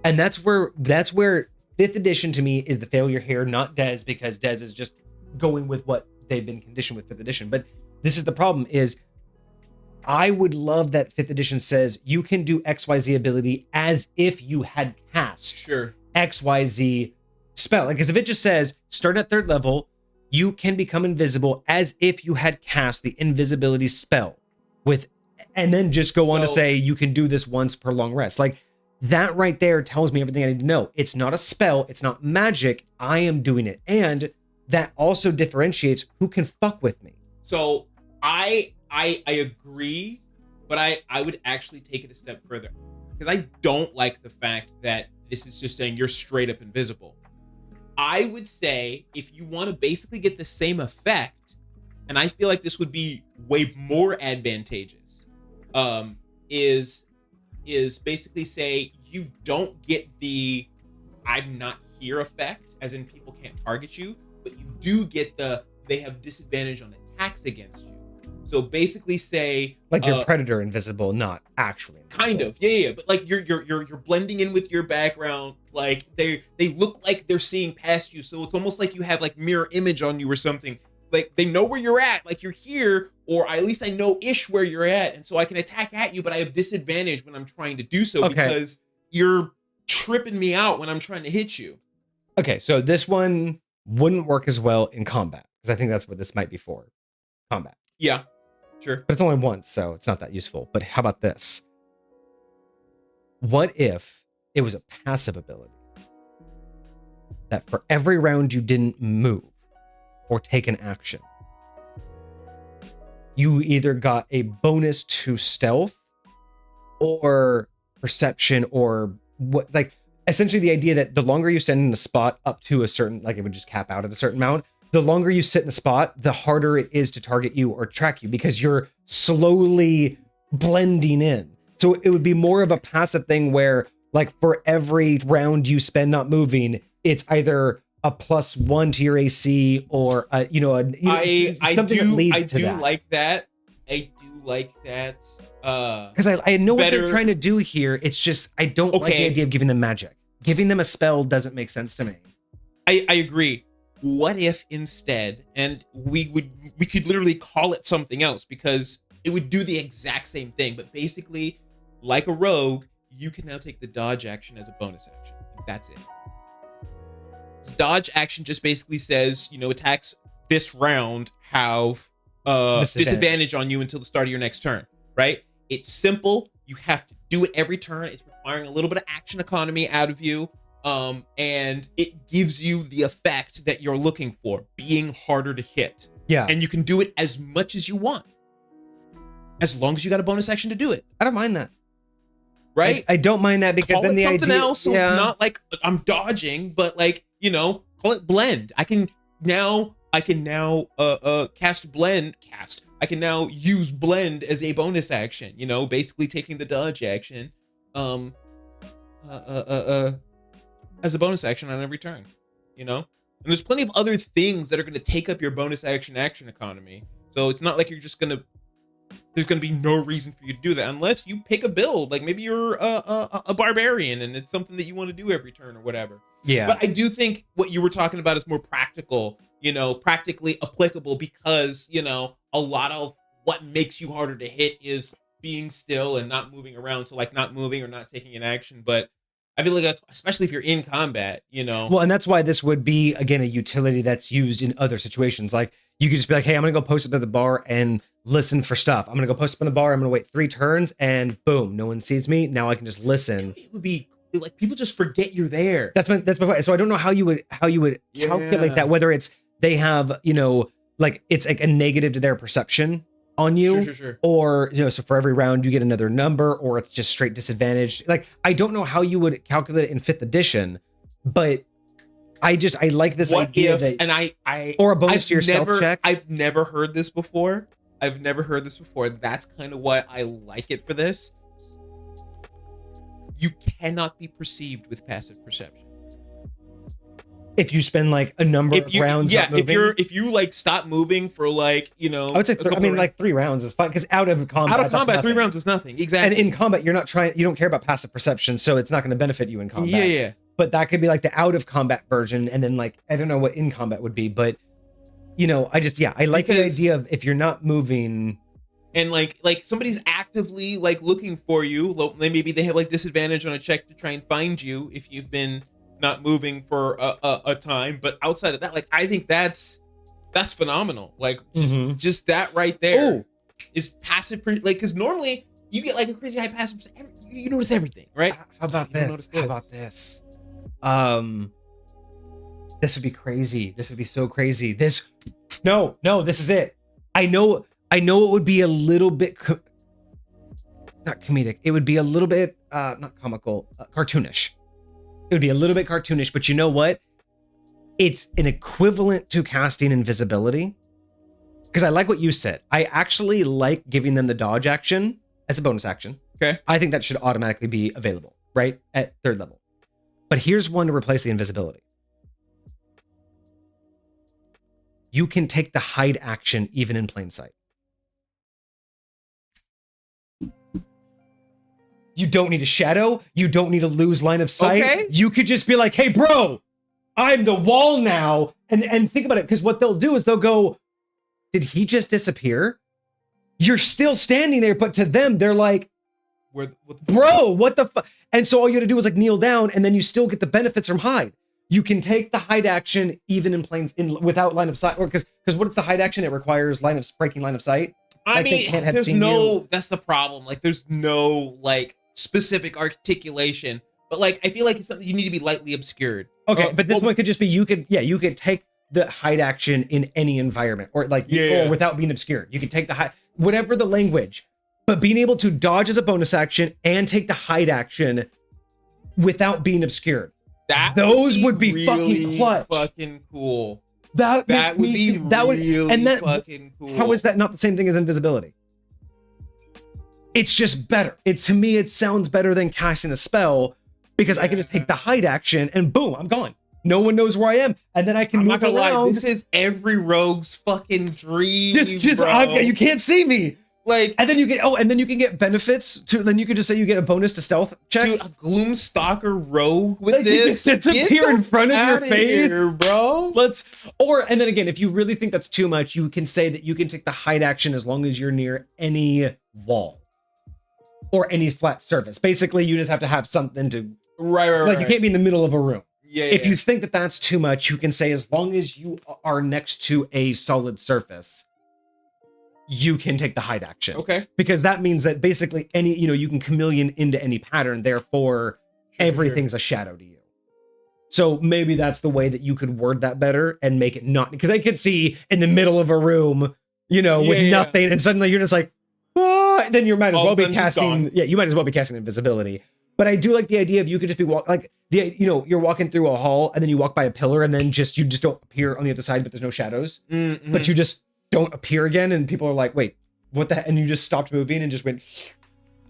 [SPEAKER 1] And that's where 5th edition to me is the failure here, not Dez, because Dez is just going with what they've been conditioned with 5th edition. But this is the problem, is I would love that 5th edition says you can do XYZ ability as if you had cast XYZ spell. Like, because if it just says start at 3rd level, you can become invisible as if you had cast the invisibility spell and then just go on to say you can do this once per long rest. Like, that right there tells me everything I need to know. It's not a spell. It's not magic. I am doing it. And that also differentiates who can fuck with me.
[SPEAKER 3] So I agree, but I would actually take it a step further. because I don't like the fact that this is just saying you're straight up invisible. I would say if you want to basically get the same effect, and I feel like this would be way more advantageous, is basically say you don't get the I'm not here effect, as in people can't target you, but you do get the they have disadvantage on attacks against you. So basically say
[SPEAKER 1] like your predator invisible, not actually invisible.
[SPEAKER 3] Kind of, yeah. But like you're blending in with your background. Like they look like they're seeing past you, so it's almost like you have like mirror image on you or something. Like they know where you're at, like you're here, or at least I know ish where you're at, and so I can attack at you, but I have disadvantage when I'm trying to do so because you're tripping me out when I'm trying to hit you.
[SPEAKER 1] Okay, so this one wouldn't work as well in combat because I think that's what this might be for, combat.
[SPEAKER 3] Yeah. Sure.
[SPEAKER 1] But it's only once, so it's not that useful. But how about this? What if it was a passive ability that for every round you didn't move or take an action, you either got a bonus to stealth or perception or what, like essentially the idea that the longer you stand in a spot up to a certain, like it would just cap out at a certain amount, the longer you sit in a spot, the harder it is to target you or track you because you're slowly blending in. So it would be more of a passive thing where, like, for every round you spend not moving, it's either a +1 to your AC or
[SPEAKER 3] I do like that. I do like that.
[SPEAKER 1] Because I know what they're trying to do here. It's just I don't like the idea of giving them magic. Giving them a spell doesn't make sense to me.
[SPEAKER 3] I agree. What if instead, and we could literally call it something else because it would do the exact same thing, but basically, like a rogue, you can now take the dodge action as a bonus action. That's it. This dodge action just basically says, attacks this round have disadvantage on you until the start of your next turn, right? It's simple. You have to do it every turn. It's requiring a little bit of action economy out of you. And it gives you the effect that you're looking for, being harder to hit.
[SPEAKER 1] Yeah.
[SPEAKER 3] And you can do it as much as you want, as long as you got a bonus action to do it.
[SPEAKER 1] I don't mind that.
[SPEAKER 3] Right?
[SPEAKER 1] I don't mind that because
[SPEAKER 3] call
[SPEAKER 1] then
[SPEAKER 3] it
[SPEAKER 1] the
[SPEAKER 3] something
[SPEAKER 1] idea,
[SPEAKER 3] else, so it's not like I'm dodging, but like, call it blend. I can now cast blend. I can now use blend as a bonus action, basically taking the dodge action. As a bonus action on every turn, and there's plenty of other things that are going to take up your bonus action economy. So it's not like there's going to be no reason for you to do that unless you pick a build, like maybe you're a barbarian and it's something that you want to do every turn or whatever.
[SPEAKER 1] Yeah.
[SPEAKER 3] But I do think what you were talking about is more practical, practically applicable because, a lot of what makes you harder to hit is being still and not moving around. So like not moving or not taking an action, but I feel like that's, especially if you're in combat, Well,
[SPEAKER 1] and that's why this would be, again, a utility that's used in other situations. Like, you could just be like, hey, I'm going to go post up at the bar and listen for stuff. I'm going to go post up in the bar. I'm going to wait 3 turns and boom, no one sees me. Now I can just listen.
[SPEAKER 3] It would be like people just forget you're there.
[SPEAKER 1] That's my point. So I don't know how you would calculate that, whether it's they have, like it's like a negative to their perception on you,
[SPEAKER 3] sure.
[SPEAKER 1] Or so for every round you get another number, or it's just straight disadvantage. Like I don't know how you would calculate it in 5th edition, but I like this idea or a bonus to your stealth check.
[SPEAKER 3] I've never heard this before. That's kind of why I like it for this. You cannot be perceived with passive perception.
[SPEAKER 1] If you spend like a number of rounds, not moving.
[SPEAKER 3] if you like stop moving for like I
[SPEAKER 1] would say like 3 rounds is fine because out of combat
[SPEAKER 3] 3 rounds is nothing. Exactly.
[SPEAKER 1] And in combat you don't care about passive perception, so it's not going to benefit you in combat.
[SPEAKER 3] Yeah.
[SPEAKER 1] But that could be like the out of combat version, and then like I don't know what in combat would be, but I like the idea of if you're not moving.
[SPEAKER 3] And like somebody's actively like looking for you, maybe they have like disadvantage on a check to try and find you if you've been not moving for a time. But outside of that, like I think that's phenomenal. Like just that right there is passive. Like because normally you get like a crazy high passive. You notice everything, right?
[SPEAKER 1] How about this? This would be crazy. This would be so crazy. No, this is it. I know it would be a little bit not comedic. It would be a little bit not comical, cartoonish. It would be a little bit cartoonish, but you know what? It's an equivalent to casting invisibility. Because I like what you said. I actually like giving them the dodge action as a bonus action.
[SPEAKER 3] Okay.
[SPEAKER 1] I think that should automatically be available, right? At 3rd level. But here's one to replace the invisibility. You can take the hide action even in plain sight. You don't need a shadow. You don't need to lose line of sight.
[SPEAKER 3] Okay.
[SPEAKER 1] You could just be like, hey, bro, I'm the wall now. And think about it, because what they'll do is they'll go, did he just disappear? You're still standing there, but to them, they're like, bro, what the fuck? And so all you gotta do is like kneel down, and then you still get the benefits from hide. You can take the hide action even without line of sight, or because what is the hide action? It requires breaking line of sight.
[SPEAKER 3] I mean, there's no, that's the problem. Like, there's no like specific articulation, but like, I feel like it's something you need to be lightly obscured.
[SPEAKER 1] Okay, but this one could just be, you could take the hide action in any environment, or like, or without being obscured. You could take the hide, whatever the language, but being able to dodge as a bonus action and take the hide action without being obscured. Those would be really fucking clutch.
[SPEAKER 3] Fucking cool.
[SPEAKER 1] That would be really
[SPEAKER 3] fucking cool.
[SPEAKER 1] How is that not the same thing as invisibility? It's just better. To me, it sounds better than casting a spell, because I can just take the hide action and boom, I'm gone. No one knows where I am, and then I can move around. Lie,
[SPEAKER 3] this is every rogue's fucking dream.
[SPEAKER 1] You can't see me.
[SPEAKER 3] Like,
[SPEAKER 1] and then you can get benefits to. Then you could just say you get a bonus to stealth checks.
[SPEAKER 3] Dude, a Gloomstalker rogue with like, this,
[SPEAKER 1] you just disappear in front of your face,
[SPEAKER 3] here, bro.
[SPEAKER 1] And then again, if you really think that's too much, you can say that you can take the hide action as long as you're near any wall or any flat surface. Basically, you just have to have something to. Right. You can't be in the middle of a room. If you think that that's too much, you can say as long as you are next to a solid surface, you can take the hide action.
[SPEAKER 3] Okay.
[SPEAKER 1] Because that means that basically you can chameleon into any pattern, therefore everything's a shadow to you. So maybe that's the way that you could word that better and make it not, because I could see in the middle of a room, with nothing, and suddenly you're just like, ah, then you might as well be casting, you might as well be casting invisibility. But I do like the idea of you could just be you're walking through a hall and then you walk by a pillar and then you just don't appear on the other side, but there's no shadows. Mm-hmm. But you just don't appear again, and people are like, wait, what the heck? And you just stopped moving and just went,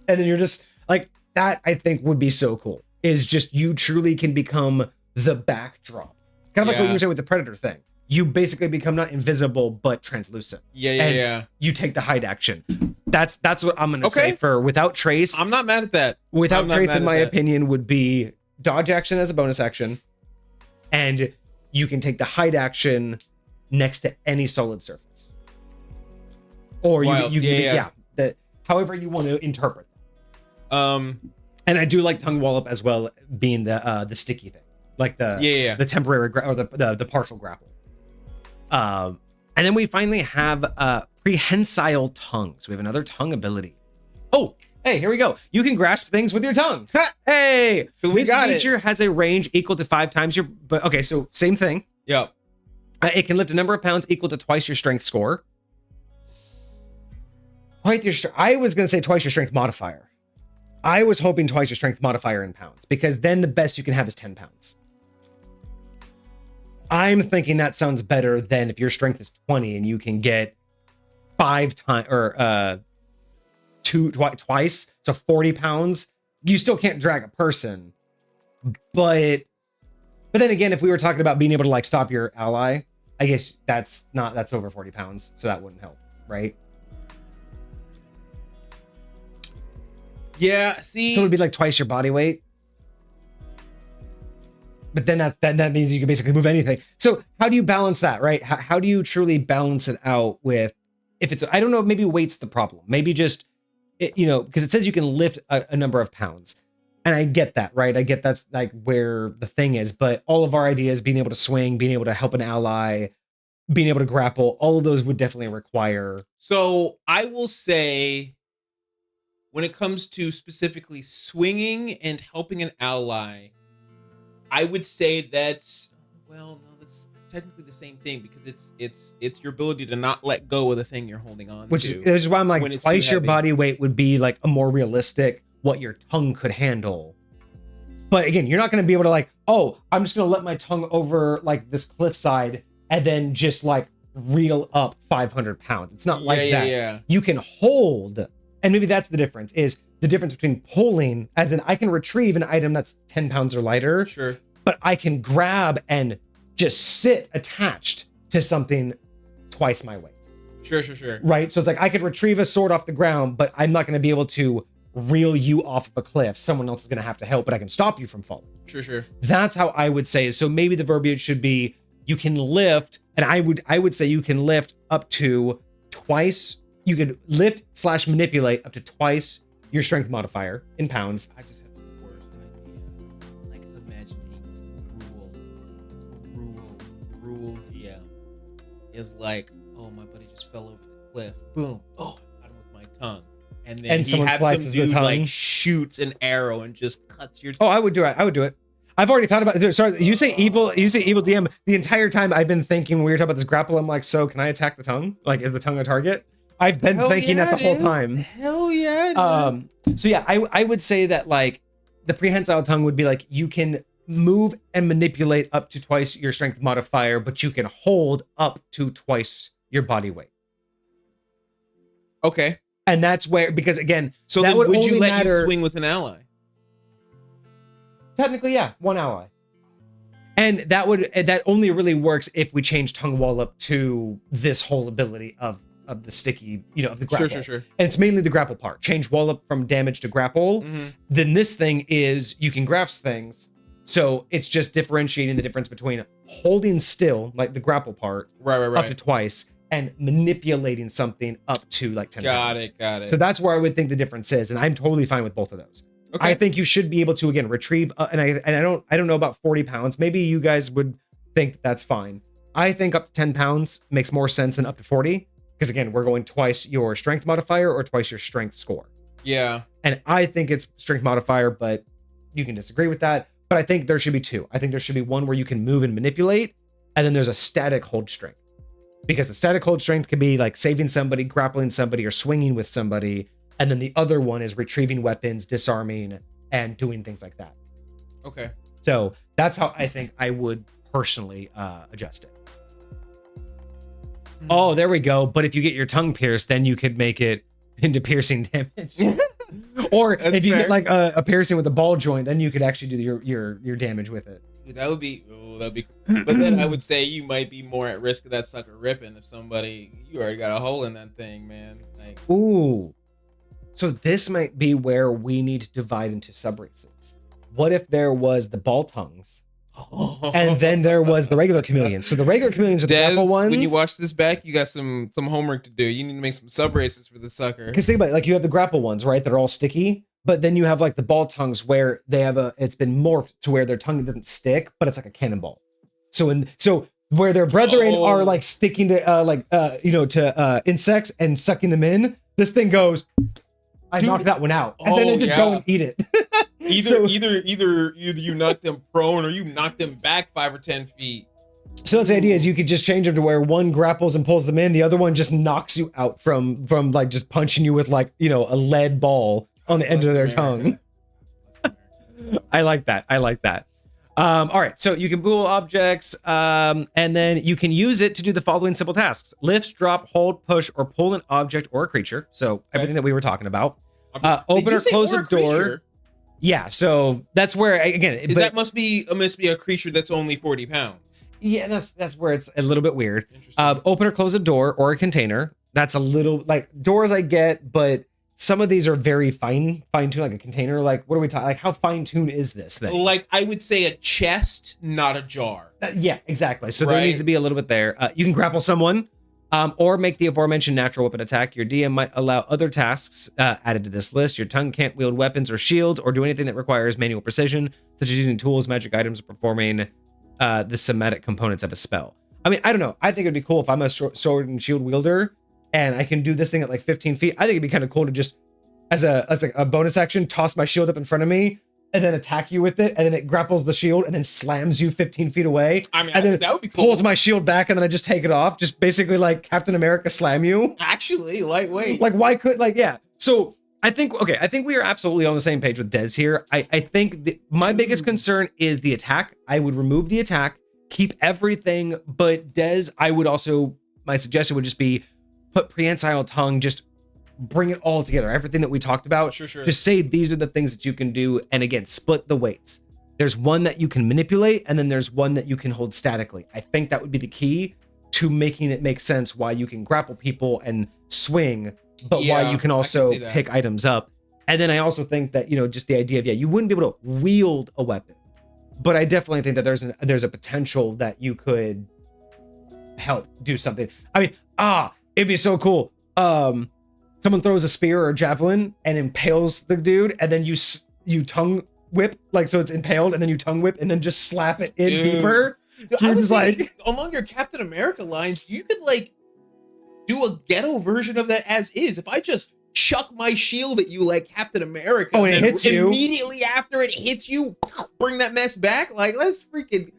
[SPEAKER 1] and then you're just like, that I think would be so cool. Is just you truly can become the backdrop. Kind of like what you were saying with the Predator thing. You basically become not invisible, but translucent.
[SPEAKER 3] Yeah.
[SPEAKER 1] You take the hide action. That's what I'm going to say for without trace.
[SPEAKER 3] I'm not mad at that.
[SPEAKER 1] Without trace, in my opinion, would be dodge action as a bonus action. And you can take the hide action next to any solid surface. Or however you want to interpret. And I do like tongue wallop as well, being the sticky thing. Like the temporary or the partial grapple. And then we finally have prehensile tongues. We have another tongue ability. Oh, hey, here we go. You can grasp things with your tongue. Hey,
[SPEAKER 3] so we got it.
[SPEAKER 1] This feature has a range equal to 5 times your. But okay, so same thing.
[SPEAKER 3] Yep.
[SPEAKER 1] It can lift a number of pounds equal to twice your strength score. I was gonna say twice your strength modifier. I was hoping twice your strength modifier in pounds, because then the best you can have is 10 pounds. I'm thinking that sounds better than if your strength is 20 and you can get 5 times or twice, so 40 pounds. You still can't drag a person, but then again, if we were talking about being able to like stop your ally, I guess that's over 40 pounds, so that wouldn't help, right?
[SPEAKER 3] Yeah, see,
[SPEAKER 1] so it would be like twice your body weight. But then that means you can basically move anything. So how do you balance that, right? How do you truly balance it out with, if it's, I don't know, maybe weight's the problem. Maybe just, because it says you can lift a number of pounds. And I get that, right? I get that's like where the thing is. But all of our ideas, being able to swing, being able to help an ally, being able to grapple, all of those would definitely require.
[SPEAKER 3] So I will say, when it comes to specifically swinging and helping an ally, I would say that's technically the same thing because it's your ability to not let go of the thing you're holding on
[SPEAKER 1] Which
[SPEAKER 3] to.
[SPEAKER 1] is why I'm like,
[SPEAKER 3] when it's
[SPEAKER 1] twice
[SPEAKER 3] too
[SPEAKER 1] your
[SPEAKER 3] heavy.
[SPEAKER 1] body weight would be like a more realistic what your tongue could handle. But again, you're not going to be able to like, oh, I'm just going to let my tongue over like this cliffside and then just like reel up 500 pounds. It's not like that.
[SPEAKER 3] Yeah.
[SPEAKER 1] You can hold, and maybe that's the difference, is the difference between pulling, as in I can retrieve an item that's 10 pounds or lighter,
[SPEAKER 3] Sure.
[SPEAKER 1] but I can grab and just sit attached to something twice my weight.
[SPEAKER 3] Sure.
[SPEAKER 1] Right? So it's like I could retrieve a sword off the ground, but I'm not going to be able to reel you off of a cliff. Someone else is going to have to help, but I can stop you from falling.
[SPEAKER 3] Sure.
[SPEAKER 1] That's how I would say. So maybe the verbiage should be you can lift, and I would say you can lift up to twice. You could lift / manipulate up to twice your strength modifier in pounds.
[SPEAKER 3] I just had the worst idea. Like imagining rule DM is like, oh, my buddy just fell over the cliff. Boom. Oh, I got him with my tongue. And then
[SPEAKER 1] And
[SPEAKER 3] he
[SPEAKER 1] someone
[SPEAKER 3] has
[SPEAKER 1] slices
[SPEAKER 3] some
[SPEAKER 1] the
[SPEAKER 3] dude
[SPEAKER 1] tongue.
[SPEAKER 3] like shoots an arrow and just cuts your
[SPEAKER 1] Oh, I would do it. I've already thought about it. Sorry, you say evil DM. The entire time I've been thinking when we were talking about this grapple, I'm like, so can I attack the tongue? Like, is the tongue a target? I've been thinking that the whole time.
[SPEAKER 3] Hell yeah.
[SPEAKER 1] So yeah, I would say that like the prehensile tongue would be like you can move and manipulate up to twice your strength modifier, but you can hold up to twice your body weight.
[SPEAKER 3] Okay.
[SPEAKER 1] And that's where, because again,
[SPEAKER 3] So
[SPEAKER 1] that
[SPEAKER 3] then
[SPEAKER 1] would
[SPEAKER 3] would you
[SPEAKER 1] only
[SPEAKER 3] let
[SPEAKER 1] matter.
[SPEAKER 3] you swing with an ally?
[SPEAKER 1] Technically, yeah, one ally. And that only really works if we change tongue wall up to this whole ability of the sticky, of the grapple.
[SPEAKER 3] Sure.
[SPEAKER 1] And it's mainly the grapple part. Change wall up from damage to grapple.
[SPEAKER 3] Mm-hmm.
[SPEAKER 1] Then this thing is you can grasp things. So it's just differentiating the difference between holding still, like the grapple part,
[SPEAKER 3] Right.
[SPEAKER 1] up to twice, and manipulating something up to like 10 pounds.
[SPEAKER 3] Got it.
[SPEAKER 1] So that's where I would think the difference is, and I'm totally fine with both of those.
[SPEAKER 3] Okay.
[SPEAKER 1] I think you should be able to again retrieve, and I don't know about 40 pounds. Maybe you guys would think that's fine. I think up to 10 pounds makes more sense than up to 40, because again, we're going twice your strength modifier or twice your strength score.
[SPEAKER 3] Yeah.
[SPEAKER 1] And I think it's strength modifier, but you can disagree with that. But I think there should be two. I think there should be one where you can move and manipulate, and then there's a static hold strength. Because the static hold strength can be like saving somebody, grappling somebody, or swinging with somebody. And then the other one is retrieving weapons, disarming, and doing things like that.
[SPEAKER 3] Okay.
[SPEAKER 1] So that's how I think I would personally adjust it. Oh, there we go. But if you get your tongue pierced, then you could make it into piercing damage. Or
[SPEAKER 3] That's
[SPEAKER 1] if you
[SPEAKER 3] fair.
[SPEAKER 1] get like a piercing with a ball joint, then you could actually do your damage with it.
[SPEAKER 3] Dude, that'd be. But then I would say you might be more at risk of that sucker ripping if you already got a hole in that thing, man. Like,
[SPEAKER 1] Ooh. So this might be where we need to divide into subraces. What if there was the ball tongues, and then there was the regular chameleons? So the regular chameleons are the
[SPEAKER 3] Des,
[SPEAKER 1] grapple ones.
[SPEAKER 3] when you watch this back, you got some homework to do. You need to make some sub races for the sucker.
[SPEAKER 1] Because think about it, like you have the grapple ones, right? That are all sticky, but then you have like the ball tongues where they have it's been morphed to where their tongue doesn't stick, but it's like a cannonball. So where their brethren are like sticking to insects and sucking them in, this thing goes. I knocked that one out, and then they just go and eat it.
[SPEAKER 3] Either you knock them prone or you knock them back 5 or 10 feet.
[SPEAKER 1] So that's the idea, is you could just change them to where one grapples and pulls them in, the other one just knocks you out from like just punching you with like a lead ball on the end of their tongue. I like that. All right, so you can bool objects, and then you can use it to do the following simple tasks: lift, drop, hold, push, or pull an object or a creature. So everything that we were talking about. Open or close a door. Yeah, so that's where again.
[SPEAKER 3] That must be a creature that's only 40 pounds.
[SPEAKER 1] Yeah, that's where it's a little bit weird.
[SPEAKER 3] Interesting.
[SPEAKER 1] Open or close a door or a container. That's a little like doors I get, but some of these are very fine-tuned, like a container. Like, what are we talking? Like, how fine-tuned is this thing?
[SPEAKER 3] Like, I would say a chest, not a jar.
[SPEAKER 1] Yeah, exactly. So there needs to be a little bit there. You can grapple someone, or make the aforementioned natural weapon attack. Your DM might allow other tasks added to this list. Your tongue can't wield weapons or shields or do anything that requires manual precision, such as using tools, magic items, or performing the somatic components of a spell. I mean, I don't know. I think it'd be cool if I'm a sword and shield wielder and I can do this thing at like 15 feet. I think it'd be kind of cool to just, as a bonus action, toss my shield up in front of me and then attack you with it, and then it grapples the shield and then slams you 15 feet away.
[SPEAKER 3] I mean,
[SPEAKER 1] and then
[SPEAKER 3] that would be cool.
[SPEAKER 1] Pulls my shield back, and then I just take it off. Just basically like Captain America slam you.
[SPEAKER 3] Actually, lightweight.
[SPEAKER 1] Like, why could, like, yeah. So I think we are absolutely on the same page with Dez here. I think my biggest concern is the attack. I would remove the attack, keep everything, but Dez, my suggestion would just be put prehensile tongue, just bring it all together. Everything that we talked about.
[SPEAKER 3] Sure.
[SPEAKER 1] Just say these are the things that you can do. And again, split the weights. There's one that you can manipulate, and then there's one that you can hold statically. I think that would be the key to making it make sense why you can grapple people and swing, but why you can also pick items up. And then I also think that, just the idea of, you wouldn't be able to wield a weapon, but I definitely think that there's a potential that you could help do something. I mean, it'd be so cool. Someone throws a spear or a javelin and impales the dude, and then you tongue whip, like, so it's impaled, and then you tongue whip and then just slap it in deeper.
[SPEAKER 3] So I was like, along your Captain America lines, you could like do a ghetto version of that as is. If I just chuck my shield at you like Captain America,
[SPEAKER 1] and it hits you
[SPEAKER 3] immediately after it hits you, bring that mess back. Like, let's freaking.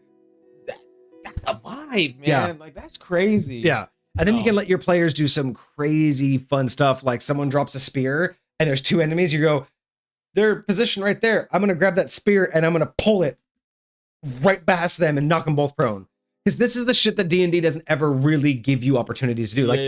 [SPEAKER 3] That's a vibe, man.
[SPEAKER 1] Yeah.
[SPEAKER 3] Like, that's crazy.
[SPEAKER 1] Yeah. And then you can let your players do some crazy fun stuff, like someone drops a spear and there's two enemies. You go, they're positioned right there. I'm going to grab that spear and I'm going to pull it right past them and knock them both prone. Because this is the shit that D&D doesn't ever really give you opportunities to do. Like,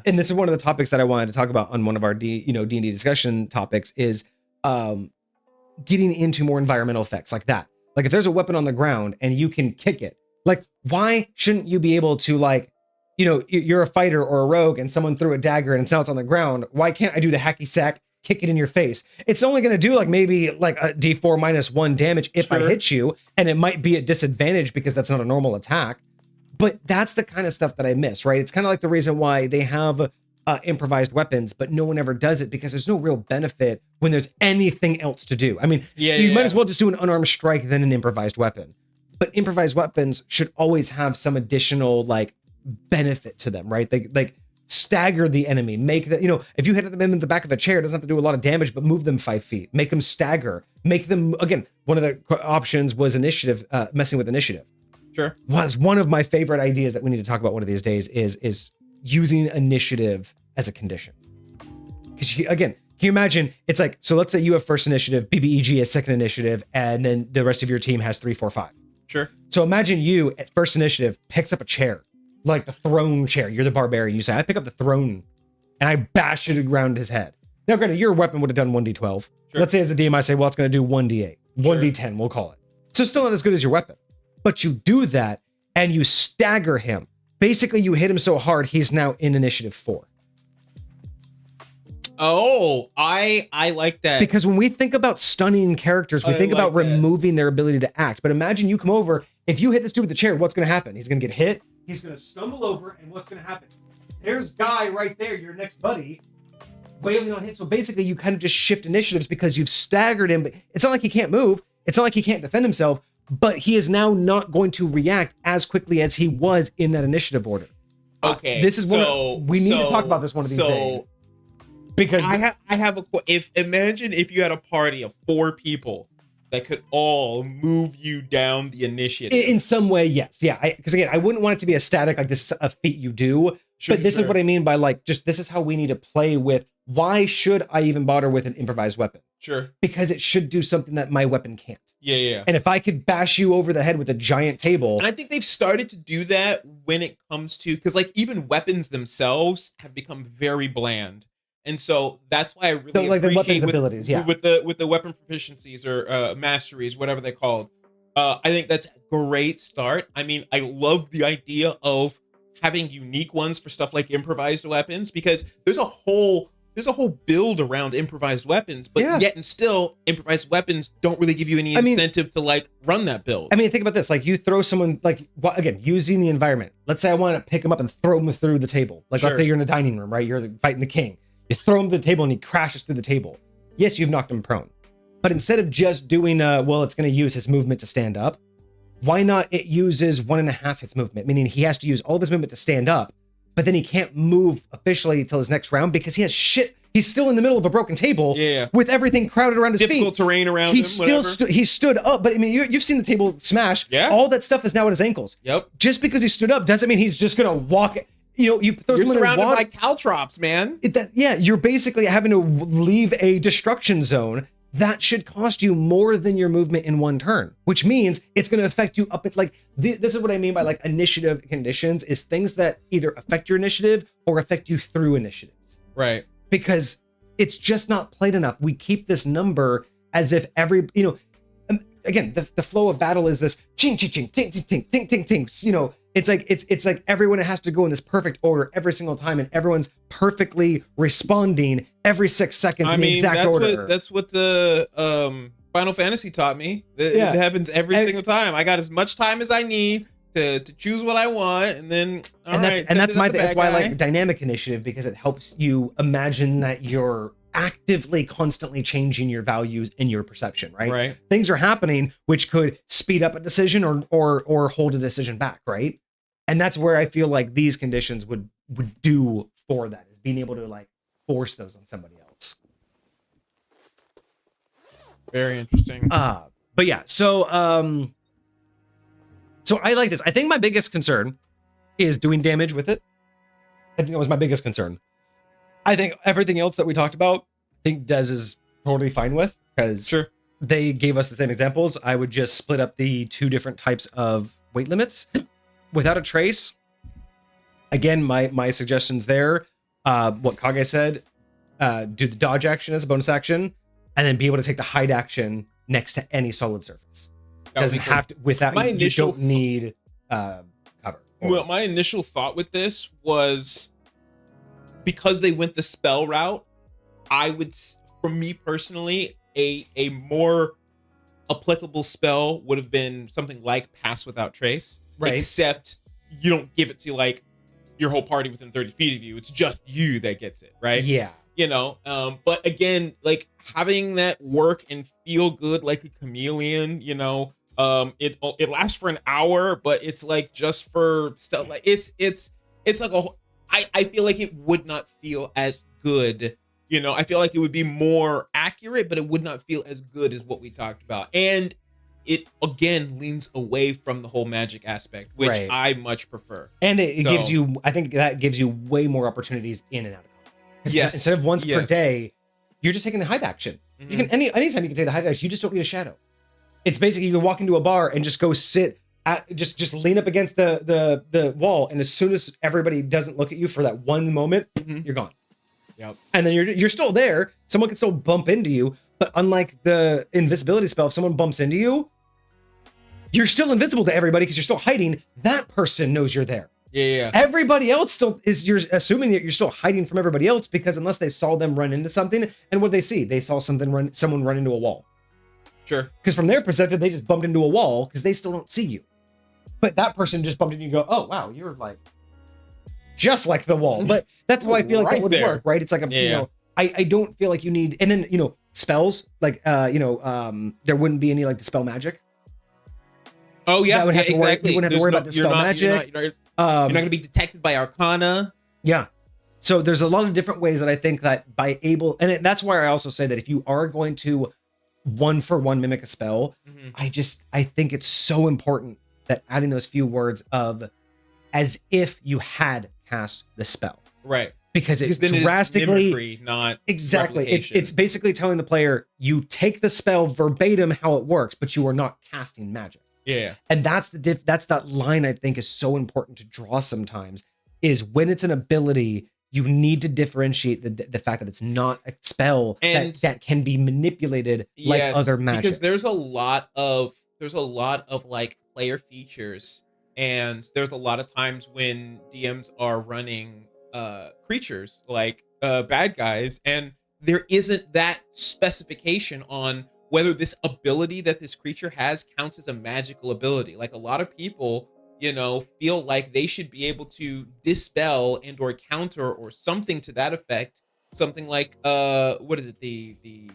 [SPEAKER 1] and this is one of the topics that I wanted to talk about on one of our D&D discussion topics is getting into more environmental effects like that. Like, if there's a weapon on the ground and you can kick it, like, why shouldn't you be able to, like, you're a fighter or a rogue and someone threw a dagger and now it's on the ground. Why can't I do the hacky sack, kick it in your face? It's only going to do like maybe like a D4 -1 damage if I hit you, and it might be at disadvantage because that's not a normal attack. But that's the kind of stuff that I miss, right? It's kind of like the reason why they have improvised weapons, but no one ever does it because there's no real benefit when there's anything else to do. I mean, you might as well just do an unarmed strike than an improvised weapon. But improvised weapons should always have some additional like benefit to them, right? They like stagger the enemy, make that, if you hit them in the back of the chair, it doesn't have to do a lot of damage, but move them 5 feet, make them stagger, make them, again, one of the options was initiative, messing with initiative.
[SPEAKER 3] Sure.
[SPEAKER 1] Was one of my favorite ideas that we need to talk about one of these days is using initiative as a condition. Because again, can you imagine, it's like, so let's say you have first initiative, BBEG has second initiative, and then the rest of your team has 3, 4, 5.
[SPEAKER 3] Sure.
[SPEAKER 1] So imagine you at first initiative picks up a chair, like the throne chair. You're the barbarian. You say, I pick up the throne and I bash it around his head. Now, granted, your weapon would have done 1d12. Sure. Let's say as a DM, I say, well, it's going to do 1d8, 1d10, we'll call it. So still not as good as your weapon. But you do that and you stagger him. Basically, you hit him so hard, he's now in initiative 4.
[SPEAKER 3] Oh, I like that.
[SPEAKER 1] Because when we think about stunning characters, we think about removing their ability to act. But imagine you come over, if you hit this dude with the chair, what's going to happen? He's going to get hit. He's going to stumble over, and what's going to happen? There's Guy right there, your next buddy, wailing on hit. So basically, you kind of just shift initiatives because you've staggered him. But it's not like he can't move. It's not like he can't defend himself. But he is now not going to react as quickly as he was in that initiative order.
[SPEAKER 3] Okay,
[SPEAKER 1] this is we need to talk about this one of these days. Because
[SPEAKER 3] I have imagine if you had a party of 4 people that could all move you down the initiative
[SPEAKER 1] in some way, yes, yeah. Because again, I wouldn't want it to be a static like this is a feat you do. But this is what I mean by like just this is how we need to play with. Why should I even bother with an improvised weapon?
[SPEAKER 3] Sure,
[SPEAKER 1] because it should do something that my weapon can't.
[SPEAKER 3] Yeah.
[SPEAKER 1] And if I could bash you over the head with a giant table,
[SPEAKER 3] and I think they've started to do that when it comes to because like even weapons themselves have become very bland. And so that's why I really
[SPEAKER 1] like the
[SPEAKER 3] appreciate
[SPEAKER 1] weapons abilities,
[SPEAKER 3] with the weapon proficiencies or masteries, whatever they're called. I think that's a great start. I mean, I love the idea of having unique ones for stuff like improvised weapons because there's a whole build around improvised weapons, but yet and still improvised weapons don't really give you any incentive to like run that build.
[SPEAKER 1] I mean, think about this: like you throw someone like again using the environment. Let's say I want to pick him up and throw him through the table. Like let's say you're in a dining room, right? You're fighting the king. You throw him to the table and he crashes through the table. Yes, you've knocked him prone. But instead of just doing, it's going to use his movement to stand up, why not it uses 1.5 his movement? Meaning he has to use all of his movement to stand up, but then he can't move officially until his next round because he He's still in the middle of a broken table
[SPEAKER 3] Yeah.
[SPEAKER 1] with everything crowded around his
[SPEAKER 3] Difficult
[SPEAKER 1] feet.
[SPEAKER 3] terrain around
[SPEAKER 1] He
[SPEAKER 3] him,
[SPEAKER 1] still
[SPEAKER 3] whatever.
[SPEAKER 1] he stood up, but I mean, you've seen the table smash.
[SPEAKER 3] Yeah.
[SPEAKER 1] All that stuff is now at his ankles.
[SPEAKER 3] Yep.
[SPEAKER 1] Just because he stood up doesn't mean he's just gonna walk. You know, you throw
[SPEAKER 3] You're
[SPEAKER 1] someone in
[SPEAKER 3] surrounded
[SPEAKER 1] water.
[SPEAKER 3] by caltrops, man.
[SPEAKER 1] You're basically having to leave a destruction zone. That should cost you more than your movement in one turn, which means it's going to affect you up at like, this is what I mean by like initiative conditions, is things that either affect your initiative or affect you through initiatives.
[SPEAKER 3] Right.
[SPEAKER 1] Because it's just not played enough. We keep this number as if every, again, the flow of battle is this ching, ching, ching, ting, ting, ting, ting, ting, ting. You know, it's like everyone has to go in this perfect order every single time, and everyone's perfectly responding every 6 seconds in the exact order.
[SPEAKER 3] That's what the Final Fantasy taught me. It happens every single time. I got as much time as I need to choose what I want, and then
[SPEAKER 1] that's why I like dynamic initiative, because it helps you imagine that you're actively constantly changing your values in your perception, right?
[SPEAKER 3] Right.
[SPEAKER 1] Things are happening which could speed up a decision or hold a decision back, right? And that's where I feel like these conditions would do for that, is being able to like force those on somebody else.
[SPEAKER 3] Very interesting.
[SPEAKER 1] But yeah, so I like this. I think my biggest concern is doing damage with it. I think that was my biggest concern. I think everything else that we talked about, I think Des is totally fine with, because
[SPEAKER 3] Sure.
[SPEAKER 1] they gave us the same examples. I would just split up the two different types of weight limits. Without a trace, again, my suggestions there, what Kage said, do the dodge action as a bonus action, and then be able to take the hide action next to any solid surface. Doesn't have to, without, you don't need cover.
[SPEAKER 3] Well, my initial thought with this was, because they went the spell route, I would, for me personally, a more applicable spell would have been something like Pass Without Trace.
[SPEAKER 1] Right.
[SPEAKER 3] Except you don't give it to like your whole party within 30 feet of you. It's just you that gets it, right?
[SPEAKER 1] Yeah.
[SPEAKER 3] You know, but again, like having that work and feel good like a chameleon, you know, it lasts for an hour, but it's like just for stuff like it's like I feel like it would not feel as good. You know, I feel like it would be more accurate, but it would not feel as good as what we talked about. And it again leans away from the whole magic aspect, which
[SPEAKER 1] Right.
[SPEAKER 3] I much prefer.
[SPEAKER 1] And it gives you, I think that gives you way more opportunities in and out of combat. 'Cause
[SPEAKER 3] Yes.
[SPEAKER 1] Instead of once per
[SPEAKER 3] Yes.
[SPEAKER 1] day, you're just taking the hide action.
[SPEAKER 3] Mhm.
[SPEAKER 1] You can anytime you can take the hide action, you just don't need a shadow. It's basically you can walk into a bar and just go sit at just lean up against the wall, and as soon as everybody doesn't look at you for that one moment, you're gone.
[SPEAKER 3] Yep.
[SPEAKER 1] And then you're still there. Someone can still bump into you, but unlike the invisibility spell, if someone bumps into you, you're still invisible to everybody because you're still hiding. That person knows you're there.
[SPEAKER 3] Yeah.
[SPEAKER 1] Everybody else still is, you're assuming that you're still hiding from everybody else, because unless they saw them run into something, and what they see, they saw someone run into a wall.
[SPEAKER 3] Sure.
[SPEAKER 1] Because from their perspective, they just bumped into a wall because they still don't see you. But that person just bumped into you and go, oh wow, you're like just like the wall. But that's why I feel like
[SPEAKER 3] Right
[SPEAKER 1] that would
[SPEAKER 3] there.
[SPEAKER 1] work, right? It's like I don't feel like you need, and then spells like there wouldn't be any like dispel magic.
[SPEAKER 3] Oh yeah,
[SPEAKER 1] That would have to worry-
[SPEAKER 3] exactly.
[SPEAKER 1] you wouldn't have to worry about the spell magic.
[SPEAKER 3] You're not going to be detected by Arcana.
[SPEAKER 1] Yeah. So there's a lot of different ways that I think that that's why I also say that if you are going to one for one mimic a spell, I think it's so important that adding those few words of as if you had cast the spell.
[SPEAKER 3] Right.
[SPEAKER 1] Because it's
[SPEAKER 3] then
[SPEAKER 1] drastically
[SPEAKER 3] mimicry, not
[SPEAKER 1] exactly.
[SPEAKER 3] replication.
[SPEAKER 1] It's basically telling the player you take the spell verbatim how it works, but you are not casting magic.
[SPEAKER 3] Yeah.
[SPEAKER 1] And that's that line I think is so important to draw sometimes, is when it's an ability, you need to differentiate the fact that it's not a spell that can be manipulated like other magic.
[SPEAKER 3] Because there's a lot of like player features, and there's a lot of times when DMs are running creatures like bad guys, and there isn't that specification on whether this ability that this creature has counts as a magical ability. Like a lot of people, feel like they should be able to dispel and or counter or something to that effect. Something like what is it? The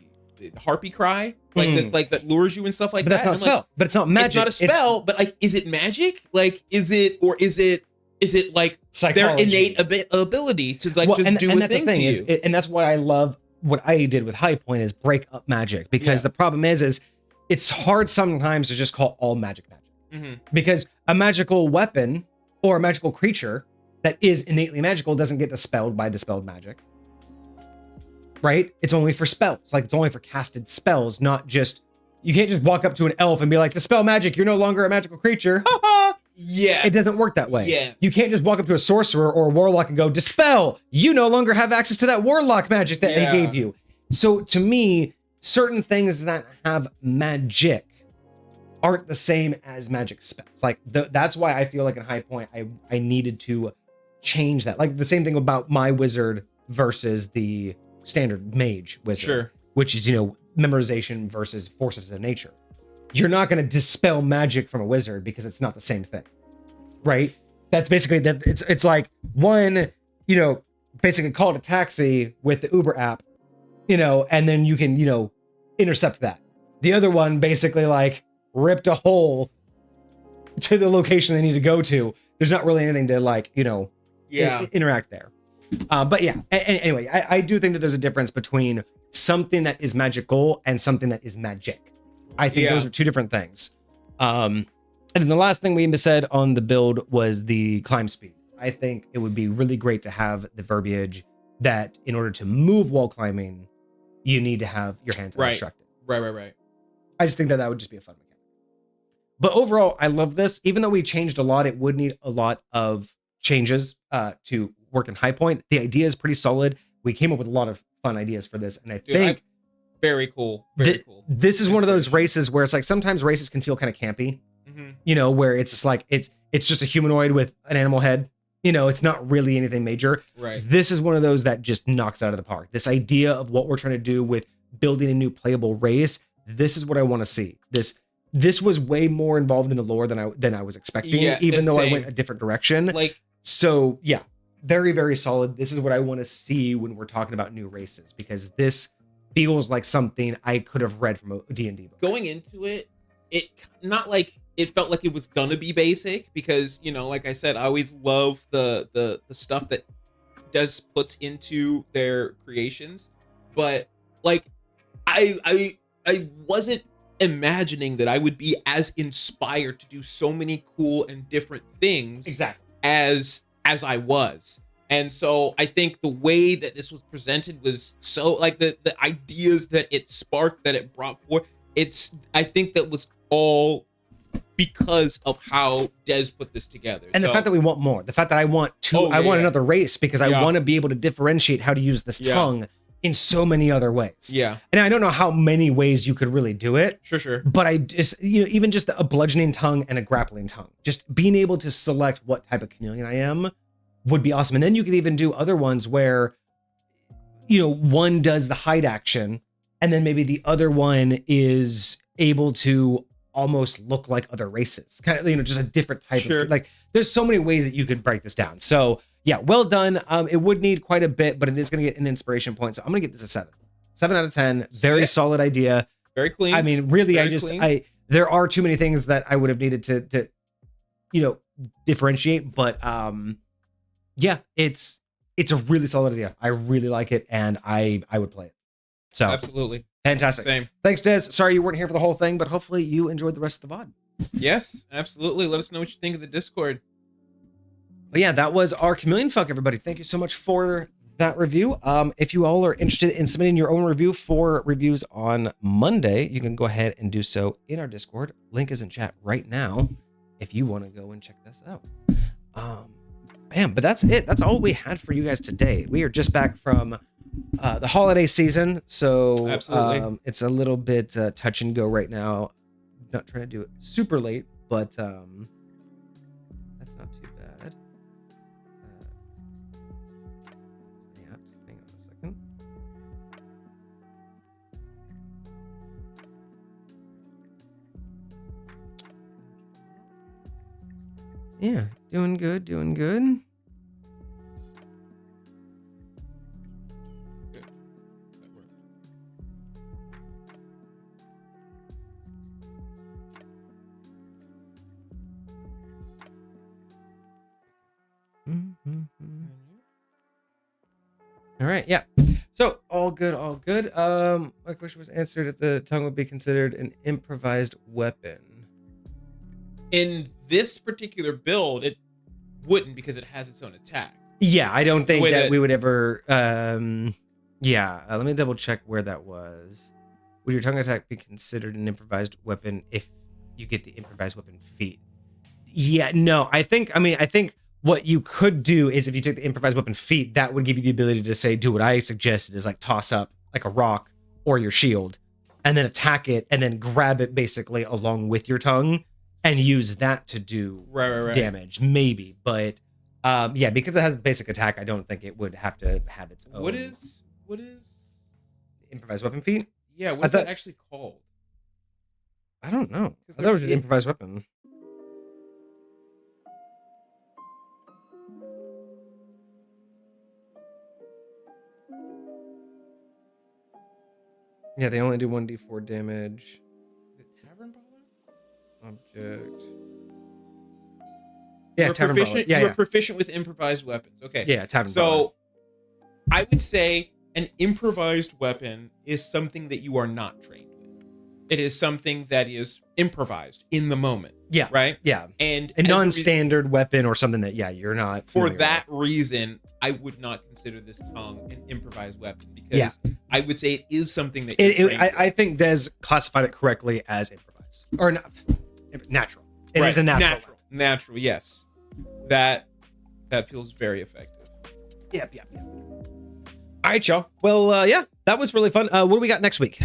[SPEAKER 3] harpy cry, like that lures you and stuff like
[SPEAKER 1] but
[SPEAKER 3] that.
[SPEAKER 1] That's not a spell. But it's not magic.
[SPEAKER 3] It's not a spell, but like, is it magic? Like, is it is it like their
[SPEAKER 1] Psychology.
[SPEAKER 3] innate ability to like
[SPEAKER 1] Well,
[SPEAKER 3] just do a
[SPEAKER 1] that's
[SPEAKER 3] thing
[SPEAKER 1] the thing
[SPEAKER 3] to
[SPEAKER 1] is,
[SPEAKER 3] you?
[SPEAKER 1] and that's why I love what I did with High Point is break up magic, because
[SPEAKER 3] Yeah.
[SPEAKER 1] the problem is it's hard sometimes to just call all magic because a magical weapon or a magical creature that is innately magical doesn't get dispelled by dispelled magic, right? It's only for spells, like it's only for casted spells, not just, you can't just walk up to an elf and be like, dispel magic, you're no longer a magical creature.
[SPEAKER 3] Yeah,
[SPEAKER 1] It doesn't work that way.
[SPEAKER 3] Yes.
[SPEAKER 1] You can't just walk up to a sorcerer or a warlock and go, dispel, you no longer have access to that warlock magic that they gave you. So to me, certain things that have magic aren't the same as magic spells. Like that's why I feel like in High Point, I needed to change that. Like the same thing about my wizard versus the standard mage wizard,
[SPEAKER 3] Sure.
[SPEAKER 1] which is, memorization versus forces of nature. You're not going to dispel magic from a wizard because it's not the same thing, right? That's basically that. It's like one, basically call it a taxi with the Uber app, and then you can, intercept that. The other one basically like ripped a hole to the location they need to go to. There's not really anything to like, interact there. But yeah, anyway, I do think that there's a difference between something that is magical and something that is magic. I think those are two different things. And then the last thing we said on the build was the climb speed. I think it would be really great to have the verbiage that in order to move while climbing, you need to have your hands unobstructed.
[SPEAKER 3] Right.
[SPEAKER 1] I just think that would just be a fun mechanic. But overall, I love this. Even though we changed a lot, it would need a lot of changes to work in High Point. The idea is pretty solid. We came up with a lot of fun ideas for this, and I think
[SPEAKER 3] very cool. Very cool.
[SPEAKER 1] This is one of those races where it's like sometimes races can feel kind of campy, where it's just like it's just a humanoid with an animal head. It's not really anything major.
[SPEAKER 3] Right.
[SPEAKER 1] This is one of those that just knocks it out of the park. This idea of what we're trying to do with building a new playable race. This is what I want to see. This was way more involved in the lore than I was expecting, even though I went a different direction. So yeah, very, very solid. This is what I want to see when we're talking about new races, because this feels like something I could have read from a D&D book.
[SPEAKER 3] Going into it, it felt like it was gonna be basic because, like I said, I always love the stuff that Des puts into their creations, but like I wasn't imagining that I would be as inspired to do so many cool and different things as I was. And so I think the way that this was presented was so like the ideas that it sparked, that it brought forth, I think that was all because of how Des put this together.
[SPEAKER 1] And the fact that we want more, the fact that I want another race, because I want to be able to differentiate how to use this tongue in so many other ways.
[SPEAKER 3] Yeah.
[SPEAKER 1] And I don't know how many ways you could really do it.
[SPEAKER 3] Sure.
[SPEAKER 1] But I just, even just a bludgeoning tongue and a grappling tongue, just being able to select what type of chameleon I am would be awesome. And then you could even do other ones where, one does the hide action and then maybe the other one is able to almost look like other races, kind of, just a different type of, like, there's so many ways that you could break this down. So yeah, well done. It would need quite a bit, but it is going to get an inspiration point. So I'm going to give this a 7 out of 10. Very solid idea.
[SPEAKER 3] Very clean.
[SPEAKER 1] I mean, really, there are too many things that I would have needed to differentiate, but yeah, it's a really solid idea. I really like it, and I would play it. So
[SPEAKER 3] absolutely.
[SPEAKER 1] Fantastic.
[SPEAKER 3] Same.
[SPEAKER 1] Thanks, Des. Sorry you weren't here for the whole thing, but hopefully you enjoyed the rest of the VOD.
[SPEAKER 3] Yes, absolutely. Let us know what you think of the Discord.
[SPEAKER 1] But yeah, that was our Chameleonfolk, everybody. Thank you so much for that review. If you all are interested in submitting your own review for reviews on Monday, you can go ahead and do so in our Discord. Link is in chat right now if you want to go and check this out. Bam, but that's it. That's all we had for you guys today. We are just back from the holiday season, so
[SPEAKER 3] absolutely.
[SPEAKER 1] It's a little bit touch and go right now. Not trying to do it super late, but that's not too bad. Yeah, hang on a second. Yeah, doing good, doing good. All right, yeah. So all good, all good. My question was answered if the tongue would be considered an improvised weapon.
[SPEAKER 3] In this particular build, it wouldn't because it has its own attack.
[SPEAKER 1] Yeah, I don't think
[SPEAKER 3] way
[SPEAKER 1] that
[SPEAKER 3] that-
[SPEAKER 1] we would ever. Yeah, let me double check where that was. Would your tongue attack be considered an improvised weapon if you get the improvised weapon feat? Yeah, no, I think what you could do is if you took the improvised weapon feat, that would give you the ability to say, do what I suggested is like toss up like a rock or your shield and then attack it and then grab it basically along with your tongue and use that to do
[SPEAKER 3] Right.
[SPEAKER 1] damage, maybe. But yeah, because it has the basic attack, I don't think it would have to have its own.
[SPEAKER 3] What is
[SPEAKER 1] improvised weapon feat?
[SPEAKER 3] Yeah, what's that actually called?
[SPEAKER 1] I don't know. I
[SPEAKER 3] 'Cause
[SPEAKER 1] thought it was
[SPEAKER 3] there-
[SPEAKER 1] an improvised weapon. Yeah, they only do 1d4 damage.
[SPEAKER 3] The Tavern Brawler?
[SPEAKER 1] Object. Yeah,
[SPEAKER 3] You're
[SPEAKER 1] Tavern
[SPEAKER 3] proficient,
[SPEAKER 1] Brawler.
[SPEAKER 3] you're
[SPEAKER 1] Yeah.
[SPEAKER 3] proficient with improvised weapons. Okay.
[SPEAKER 1] Yeah, Tavern Brawler.
[SPEAKER 3] So I would say an improvised weapon is something that you are not trained with. It is something that is improvised in the moment.
[SPEAKER 1] Yeah.
[SPEAKER 3] Right?
[SPEAKER 1] Yeah.
[SPEAKER 3] And
[SPEAKER 1] A
[SPEAKER 3] as
[SPEAKER 1] non-standard weapon or something that, yeah, you're not.
[SPEAKER 3] for
[SPEAKER 1] familiar
[SPEAKER 3] that reason, I would not consider this tongue an improvised weapon because
[SPEAKER 1] Yeah.
[SPEAKER 3] I would say it is something that
[SPEAKER 1] with.
[SPEAKER 3] you're trained with.
[SPEAKER 1] I think Des classified it correctly as improvised. Or not. Natural. It is a natural. weapon.
[SPEAKER 3] Natural, yes. That feels very effective.
[SPEAKER 1] Yep. All right, y'all. Well, yeah, that was really fun. What do we got next week?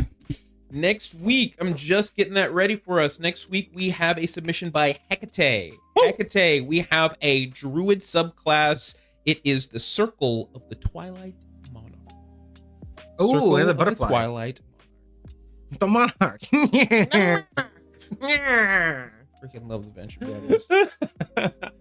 [SPEAKER 3] Next week, I'm just getting that ready for us. Next week, we have a submission by Hecate. Hecate, we have a druid subclass. It is the Circle of the Twilight Monarch.
[SPEAKER 1] Ooh,
[SPEAKER 3] Circle
[SPEAKER 1] another
[SPEAKER 3] of the
[SPEAKER 1] butterfly.
[SPEAKER 3] Twilight.
[SPEAKER 1] The Monarch.
[SPEAKER 3] Freaking love the Venture Brothers.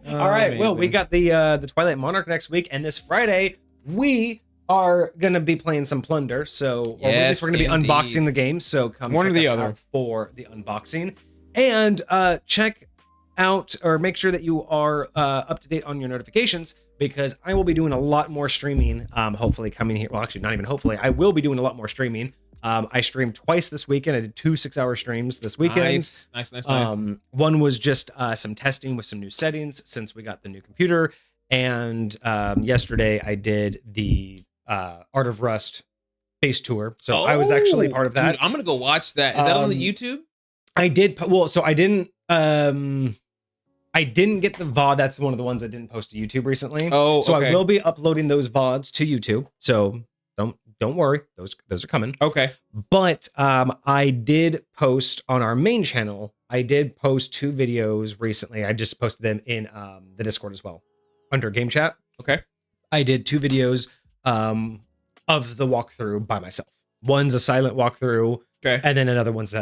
[SPEAKER 1] All right. Well, we
[SPEAKER 3] Amazing.
[SPEAKER 1] got the Twilight Monarch next week, and this Friday we are gonna be playing some Plunder. So or at
[SPEAKER 3] Yes,
[SPEAKER 1] least we're gonna be
[SPEAKER 3] indeed.
[SPEAKER 1] unboxing the game. So come
[SPEAKER 3] One or
[SPEAKER 1] check
[SPEAKER 3] the
[SPEAKER 1] us
[SPEAKER 3] other.
[SPEAKER 1] out for the unboxing, and check out or make sure that you are up to date on your notifications because I will be doing a lot more streaming. Hopefully coming here. Well, actually, not even hopefully. I will be doing a lot more streaming. I streamed twice this weekend. I did 2 6-hour streams this weekend.
[SPEAKER 3] Nice.
[SPEAKER 1] One was just some testing with some new settings since we got the new computer. And yesterday I did the Art of Rust base tour. So I was actually part of that.
[SPEAKER 3] Dude, I'm gonna go watch that. Is that on the YouTube?
[SPEAKER 1] I did. Well, so I didn't get the VOD. That's one of the ones I didn't post to YouTube recently.
[SPEAKER 3] Oh,
[SPEAKER 1] so
[SPEAKER 3] okay.
[SPEAKER 1] I will be uploading those VODs to YouTube. So don't worry. Those are coming.
[SPEAKER 3] Okay.
[SPEAKER 1] But I did post on our main channel. I did post 2 videos recently. I just posted them in the Discord as well, under game chat.
[SPEAKER 3] Okay.
[SPEAKER 1] I did 2 videos of the walkthrough by myself. One's a silent walkthrough,
[SPEAKER 3] Okay.
[SPEAKER 1] and then another one's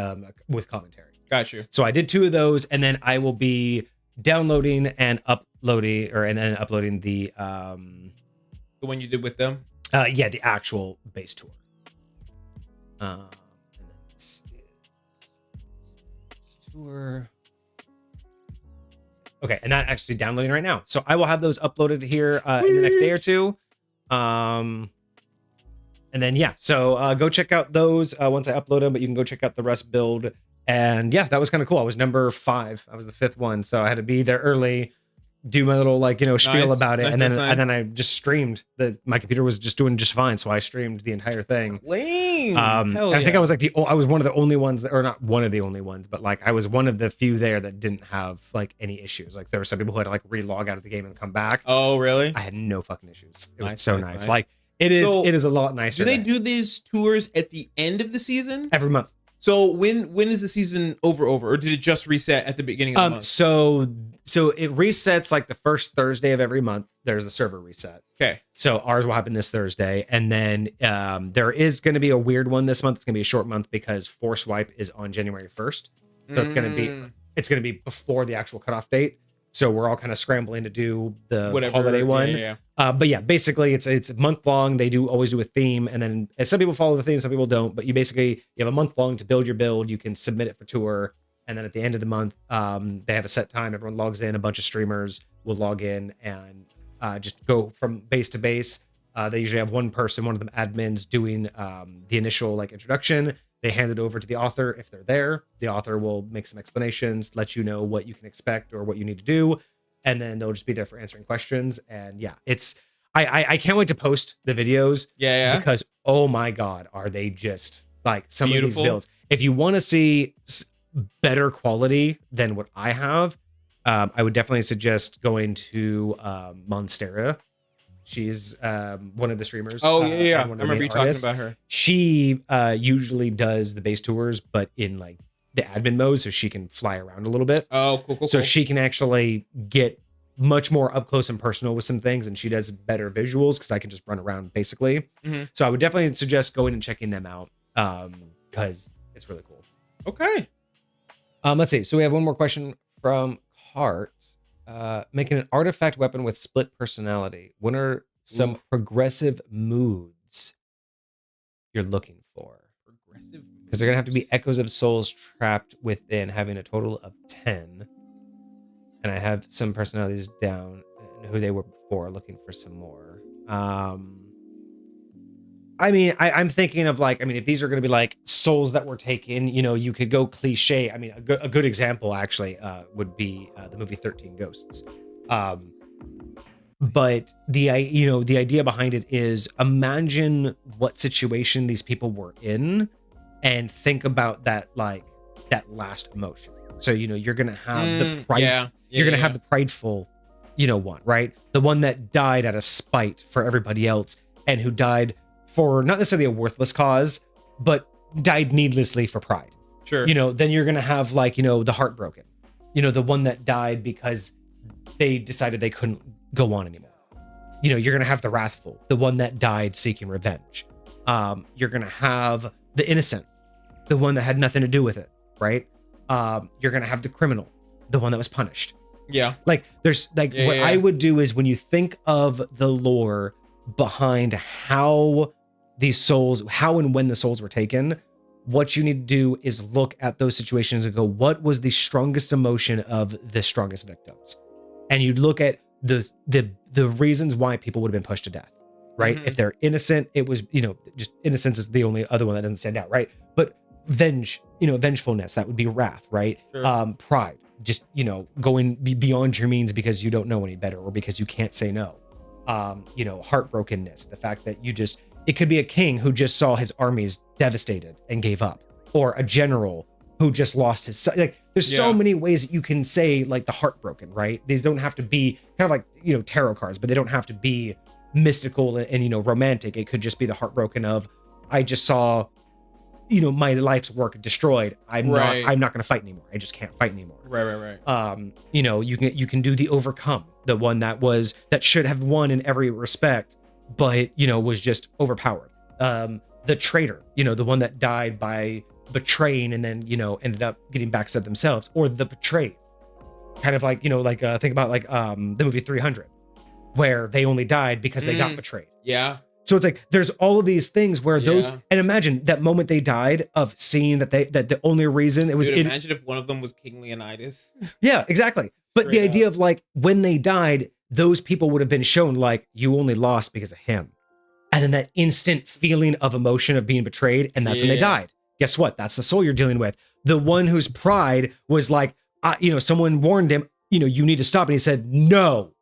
[SPEAKER 1] with commentary.
[SPEAKER 3] Got you.
[SPEAKER 1] So I did 2 of those, and then I will be downloading and uploading, and then uploading the
[SPEAKER 3] The one you did with them.
[SPEAKER 1] yeah, the actual base tour. And then this is tour. Okay, and not actually downloading right now. So I will have those uploaded here in the next day or 2. And then yeah, so go check out those once I upload them. But you can go check out the Rust build. And yeah, that was kind of cool. I was number 5. I was the 5th one, so I had to be there early, do my little spiel
[SPEAKER 3] Nice,
[SPEAKER 1] about it,
[SPEAKER 3] nice,
[SPEAKER 1] and then
[SPEAKER 3] nice.
[SPEAKER 1] I just streamed. My computer was just doing just fine, so I streamed the entire thing.
[SPEAKER 3] Clean.
[SPEAKER 1] And I think I was I was one of the only ones that, or not one of the only ones, but I was one of the few there that didn't have any issues. There were some people who had to re-log out of the game and come back.
[SPEAKER 3] Oh, really?
[SPEAKER 1] I had no fucking issues. It was
[SPEAKER 3] Nice,
[SPEAKER 1] so
[SPEAKER 3] nice,
[SPEAKER 1] nice.
[SPEAKER 3] nice.
[SPEAKER 1] It is
[SPEAKER 3] So,
[SPEAKER 1] it is a lot nicer.
[SPEAKER 3] Do they
[SPEAKER 1] than-
[SPEAKER 3] do these tours at the end of the season?
[SPEAKER 1] every month?
[SPEAKER 3] So when is the season over, or did it just reset at the beginning of the month?
[SPEAKER 1] So it resets the first Thursday of every month. There's a server reset.
[SPEAKER 3] Okay.
[SPEAKER 1] So ours will happen this Thursday, and then there is going to be a weird one this month. It's going to be a short month because Force Wipe is on January 1st. So it's going to be before the actual cutoff date. So we're all kind of scrambling to do the holiday one.
[SPEAKER 3] Yeah.
[SPEAKER 1] But yeah, basically it's month long. They always do a theme, and then some people follow the theme, some people don't. But you have a month long to build your build. You can submit it for tour, and then at the end of the month, they have a set time. Everyone logs in. A bunch of streamers will log in and just go from base to base. They usually have one person, one of them admins, doing the initial like introduction. They hand it over to the author if they're there. The author will make some explanations, let you know what you can expect or what you need to do, and then they'll just be there for answering questions. And yeah, it's I can't wait to post the videos.
[SPEAKER 3] Yeah.
[SPEAKER 1] Because oh my god, are they just like some
[SPEAKER 3] Beautiful.
[SPEAKER 1] of these builds? If you want to see better quality than what I have, I would definitely suggest going to Monstera. She's one of the streamers.
[SPEAKER 3] Oh yeah. I
[SPEAKER 1] and one of the
[SPEAKER 3] remember
[SPEAKER 1] main
[SPEAKER 3] you talking
[SPEAKER 1] artists.
[SPEAKER 3] about her.
[SPEAKER 1] She usually does the base tours, but in like the admin mode, so she can fly around a little bit.
[SPEAKER 3] Oh, cool.
[SPEAKER 1] So she can actually get much more up close and personal with some things, and she does better visuals because I can just run around basically.
[SPEAKER 3] Mhm.
[SPEAKER 1] So I would definitely suggest going and checking them out because it's really cool.
[SPEAKER 3] Okay.
[SPEAKER 1] Let's see. So we have one more question from Cart. Making an artifact weapon with split personality. What are some progressive moods you're looking for?
[SPEAKER 3] Progressive.
[SPEAKER 1] Because they're gonna have to be echoes of souls trapped within, having a total of 10. And I have some personalities down and who they were before, looking for some more. I mean, I'm thinking of like, I mean, if these are going to be like souls that were taken, you know, you could go cliche. I mean, a good example actually would be the movie 13 Ghosts. But the idea behind it is imagine what situation these people were in and think about that, like that last emotion. So, you know, you're going to have the pride. You're going to have the prideful, you know, one, right? The one that died out of spite for everybody else and who died for not necessarily a worthless cause, but died needlessly for pride.
[SPEAKER 3] Sure.
[SPEAKER 1] You know, then you're going to have like, you know, the heartbroken, you know, the one that died because they decided they couldn't go on anymore. You know, you're going to have the wrathful, the one that died seeking revenge. You're going to have the innocent, the one that had nothing to do with it, right? You're going to have the criminal, the one that was punished.
[SPEAKER 3] Yeah.
[SPEAKER 1] Like there's like what I would do is when you think of the lore behind how these souls, how and when the souls were taken, what you need to do is look at those situations and go, what was the strongest emotion of the strongest victims? And you'd look at the reasons why people would have been pushed to death, right?
[SPEAKER 3] Mhm.
[SPEAKER 1] If they're innocent, it was, you know, just innocence is the only other one that doesn't stand out, right? But vengefulness, that would be wrath, right?
[SPEAKER 3] Sure.
[SPEAKER 1] Pride, just, you know, going beyond your means because you don't know any better or because you can't say no. You know, heartbrokenness, the fact that it could be a king who just saw his armies devastated and gave up, or a general who just lost his son. Like there's so many ways that you can say like the heartbroken, right? These don't have to be kind of like, you know, tarot cards, but they don't have to be mystical and you know, romantic. It could just be the heartbroken of, I just saw, you know, my life's work destroyed. I'm not going to fight anymore. I just can't fight anymore.
[SPEAKER 3] Right.
[SPEAKER 1] You know, you can do the overcome, the one that should have won in every respect, but you know, was just overpowered. The traitor, you know, the one that died by betraying and then, you know, ended up getting backstabbed themselves, or the betrayed. Kind of like, you know, like think about like the movie 300, where they only died because they got betrayed.
[SPEAKER 3] Yeah.
[SPEAKER 1] So it's like there's all of these things where those, and imagine that moment they died of seeing that the only reason it was.
[SPEAKER 3] Imagine if one of them was King Leonidas.
[SPEAKER 1] Yeah, exactly. But the idea of like when they died, those people would have been shown like you only lost because of him, and then that instant feeling of emotion of being betrayed, and that's when they died. Guess what? That's the soul you're dealing with. The one whose pride was like, you know, someone warned him, you know, you need to stop, and he said no,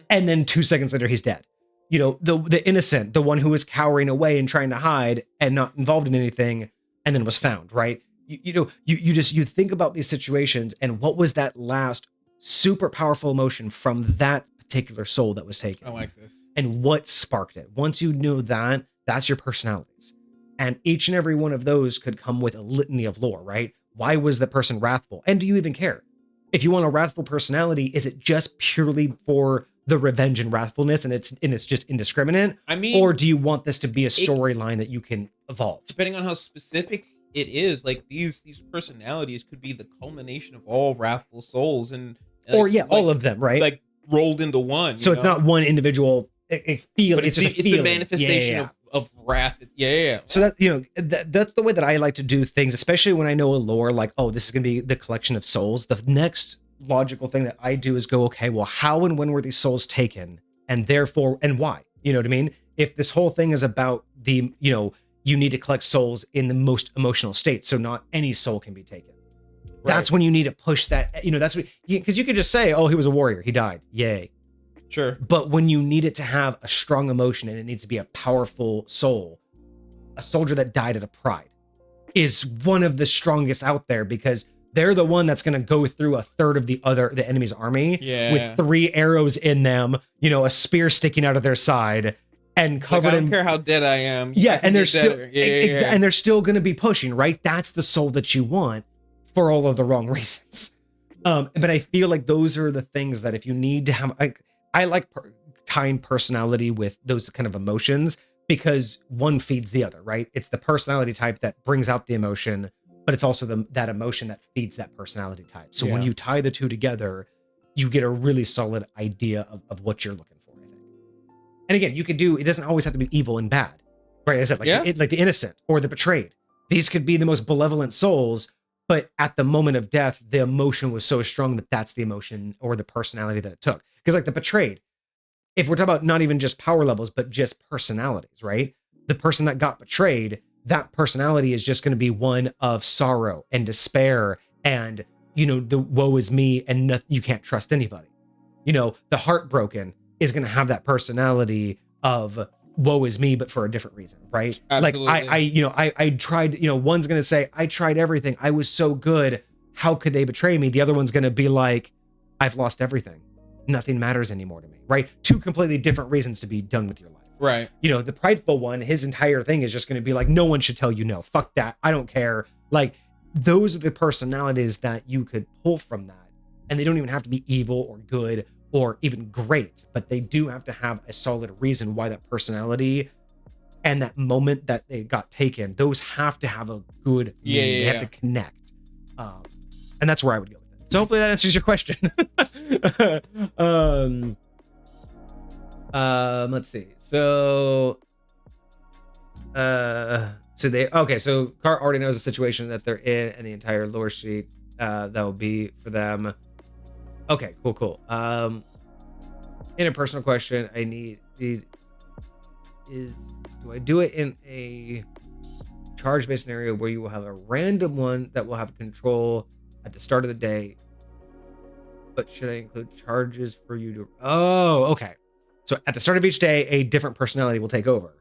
[SPEAKER 1] and then 2 seconds later he's dead. You know, the innocent, the one who was cowering away and trying to hide and not involved in anything, and then was found, right? You think about these situations and what was that last super powerful emotion from that particular soul that was taken.
[SPEAKER 3] I like this.
[SPEAKER 1] And what sparked it. Once you know that, that's your personalities. And each and every one of those could come with a litany of lore, right? Why was the person wrathful? And do you even care? If you want a wrathful personality, is it just purely for the revenge and wrathfulness and it's just indiscriminate?
[SPEAKER 3] I mean,
[SPEAKER 1] or do you want this to be a storyline that you can evolve?
[SPEAKER 3] Depending on how specific it is, like these personalities could be the culmination of all wrathful souls and
[SPEAKER 1] or all of them, right?
[SPEAKER 3] Like rolled into one.
[SPEAKER 1] So it's not one individual feel,
[SPEAKER 3] but
[SPEAKER 1] it's just
[SPEAKER 3] the manifestation of wrath. Yeah.
[SPEAKER 1] So that, you know, that's the way that I like to do things, especially when I know a lore like, oh, this is gonna be the collection of souls. The next logical thing that I do is go, okay, well, how and when were these souls taken, and therefore, and why? You know what I mean? if this whole thing is about the, you need to collect souls in the most emotional state, so not any soul can be taken. That's when you need to push that, that's what, because you could just say, oh, he was a warrior, he died, yay.
[SPEAKER 3] Sure.
[SPEAKER 1] But when you need it to have a strong emotion and it needs to be a powerful soul, a soldier that died out of pride is one of the strongest out there, because they're the one that's going to go through a third of the enemy's army with 3 arrows in them, a spear sticking out of their side, and covered
[SPEAKER 3] I don't care how dead I am.
[SPEAKER 1] Yeah, and they're still and they're still going to be pushing, right? That's the soul that you want for all of the wrong reasons. But I feel like those are the things that if you need to have, I like tying personality with those kind of emotions, because one feeds the other, right? It's the personality type that brings out the emotion, but it's also that emotion that feeds that personality type. So when you tie the two together, you get a really solid idea of what you're looking for, I think. And again, it doesn't always have to be evil and bad, right? As I said, like the innocent or the betrayed. These could be the most benevolent souls, but at the moment of death, the emotion was so strong that that's the emotion or the personality that it took. Because like the betrayed, if we're talking about not even just power levels, but just personalities, right? The person that got betrayed, that personality is just going to be one of sorrow and despair and, the woe is me and you can't trust anybody. The heartbroken is going to have that personality of woe is me, but for a different reason, right?
[SPEAKER 3] Absolutely.
[SPEAKER 1] Like I tried, one's going to say, I tried everything. I was so good. How could they betray me? The other one's going to be like, I've lost everything. Nothing matters anymore to me, right? 2 completely different reasons to be done with your life.
[SPEAKER 3] Right.
[SPEAKER 1] The prideful one, his entire thing is just going to be like, no one should tell you no. Fuck that. I don't care. Like, those are the personalities that you could pull from that. And they don't even have to be evil or good or even great, but they do have to have a solid reason why that personality and that moment that they got taken, those have to have a good meaning. They have to connect. And that's where I would go with it. So hopefully that answers your question. Let's see. So so Car already knows the situation that they're in and the entire lore sheet that will be for them. Okay, cool. Interpersonal question I need is, do I do it in a charge-based scenario where you will have a random one that will have control at the start of the day, but should I include charges for you to... Oh, okay. So at the start of each day, a different personality will take over.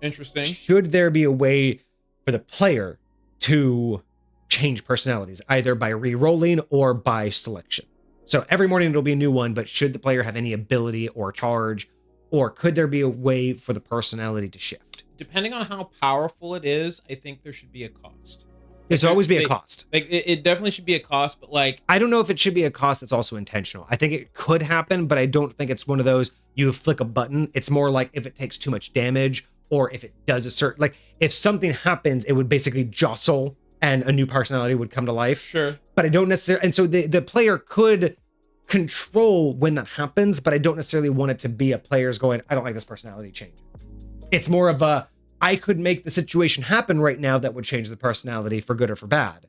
[SPEAKER 3] Interesting.
[SPEAKER 1] Should there be a way for the player to change personalities, either by re-rolling or by selection? So every morning it'll be a new one, but should the player have any ability or charge, or could there be a way for the personality to shift?
[SPEAKER 3] Depending on how powerful it is, I think there should be a cost.
[SPEAKER 1] There's always be a cost.
[SPEAKER 3] Like it definitely should be a cost, but like,
[SPEAKER 1] I don't know if it should be a cost that's also intentional. I think it could happen, but I don't think it's one of those you flick a button. It's more like if it takes too much damage, or if it does a certain, like if something happens, it would basically jostle and a new personality would come to life.
[SPEAKER 3] Sure.
[SPEAKER 1] But I don't necessarily, and so the player could control when that happens, but I don't necessarily want it to be a player's going, I don't like this personality change. It's more of a, I could make the situation happen right now that would change the personality for good or for bad.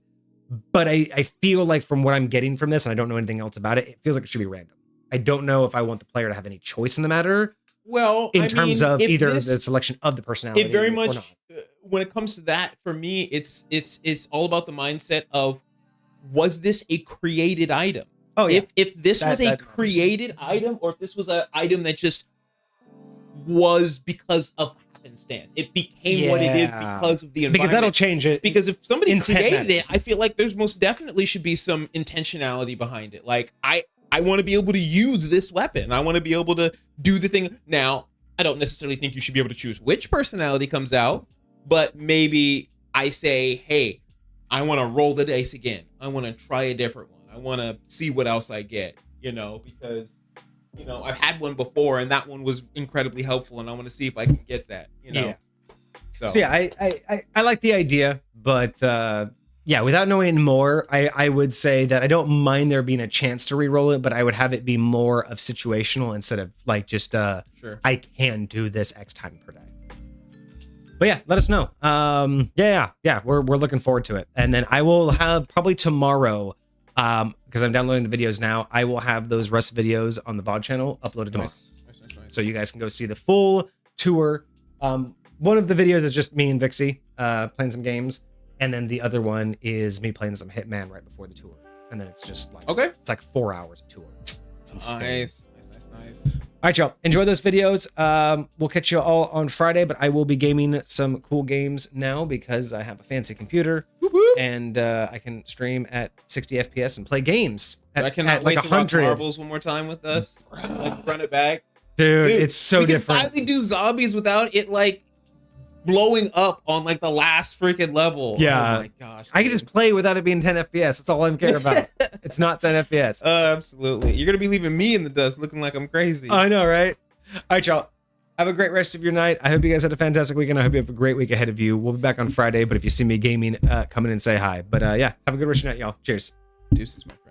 [SPEAKER 1] But I feel like from what I'm getting from this, and I don't know anything else about it, it feels like it should be random. I don't know if I want the player to have any choice in the matter.
[SPEAKER 3] Well,
[SPEAKER 1] in terms of either the selection of the personality,
[SPEAKER 3] it very much, when it comes to that, for me, it's all about the mindset of, was this a created item?
[SPEAKER 1] Oh, yeah.
[SPEAKER 3] If this was a created item, or if this was an item that just was because of happenstance, it became what it is because of the environment.
[SPEAKER 1] Because that'll change it.
[SPEAKER 3] Because if somebody created it, I feel like there's most definitely should be some intentionality behind it. Like, I want to be able to use this weapon. I want to be able to do the thing. Now, I don't necessarily think you should be able to choose which personality comes out, but maybe I say, hey, I want to roll the dice again. I want to try a different one. I want to see what else I get, because, I've had one before and that one was incredibly helpful and I want to see if I can get that,
[SPEAKER 1] Yeah. So yeah, I like the idea, but without knowing more, I would say that I don't mind there being a chance to re-roll it, but I would have it be more of situational instead of like just
[SPEAKER 3] sure, I
[SPEAKER 1] can do this X time per day. But yeah, let us know. We're looking forward to it. And then I will have probably tomorrow, because I'm downloading the videos now, I will have those rest videos on the VOD channel uploaded tomorrow.
[SPEAKER 3] Nice.
[SPEAKER 1] So you guys can go see the full tour. One of the videos is just me and Vixie playing some games, and then the other one is me playing some Hitman right before the tour. And then it's just like it's like 4 hours of tour. It's insane.
[SPEAKER 3] Nice.
[SPEAKER 1] All right, y'all. Enjoy those videos. We'll catch you all on Friday, but I will be gaming some cool games now because I have a fancy computer and I can stream at 60 FPS and play games
[SPEAKER 3] I cannot wait
[SPEAKER 1] like
[SPEAKER 3] to
[SPEAKER 1] 100.
[SPEAKER 3] rock marbles one more time with us. Like run it back.
[SPEAKER 1] Dude, it's so
[SPEAKER 3] we
[SPEAKER 1] different.
[SPEAKER 3] can finally do zombies without it like blowing up on like the last freaking level.
[SPEAKER 1] Yeah.
[SPEAKER 3] Oh my gosh.
[SPEAKER 1] I can just play without it being 10 FPS. That's all I care about. It's not 10 FPS.
[SPEAKER 3] Absolutely. You're gonna be leaving me in the dust looking like I'm crazy.
[SPEAKER 1] I know, right? All right, y'all. Have a great rest of your night. I hope you guys had a fantastic weekend. I hope you have a great week ahead of you. We'll be back on Friday, but if you see me gaming, come in and say hi. But yeah, have a good rest of your night, y'all. Cheers.
[SPEAKER 3] Deuces, my friend.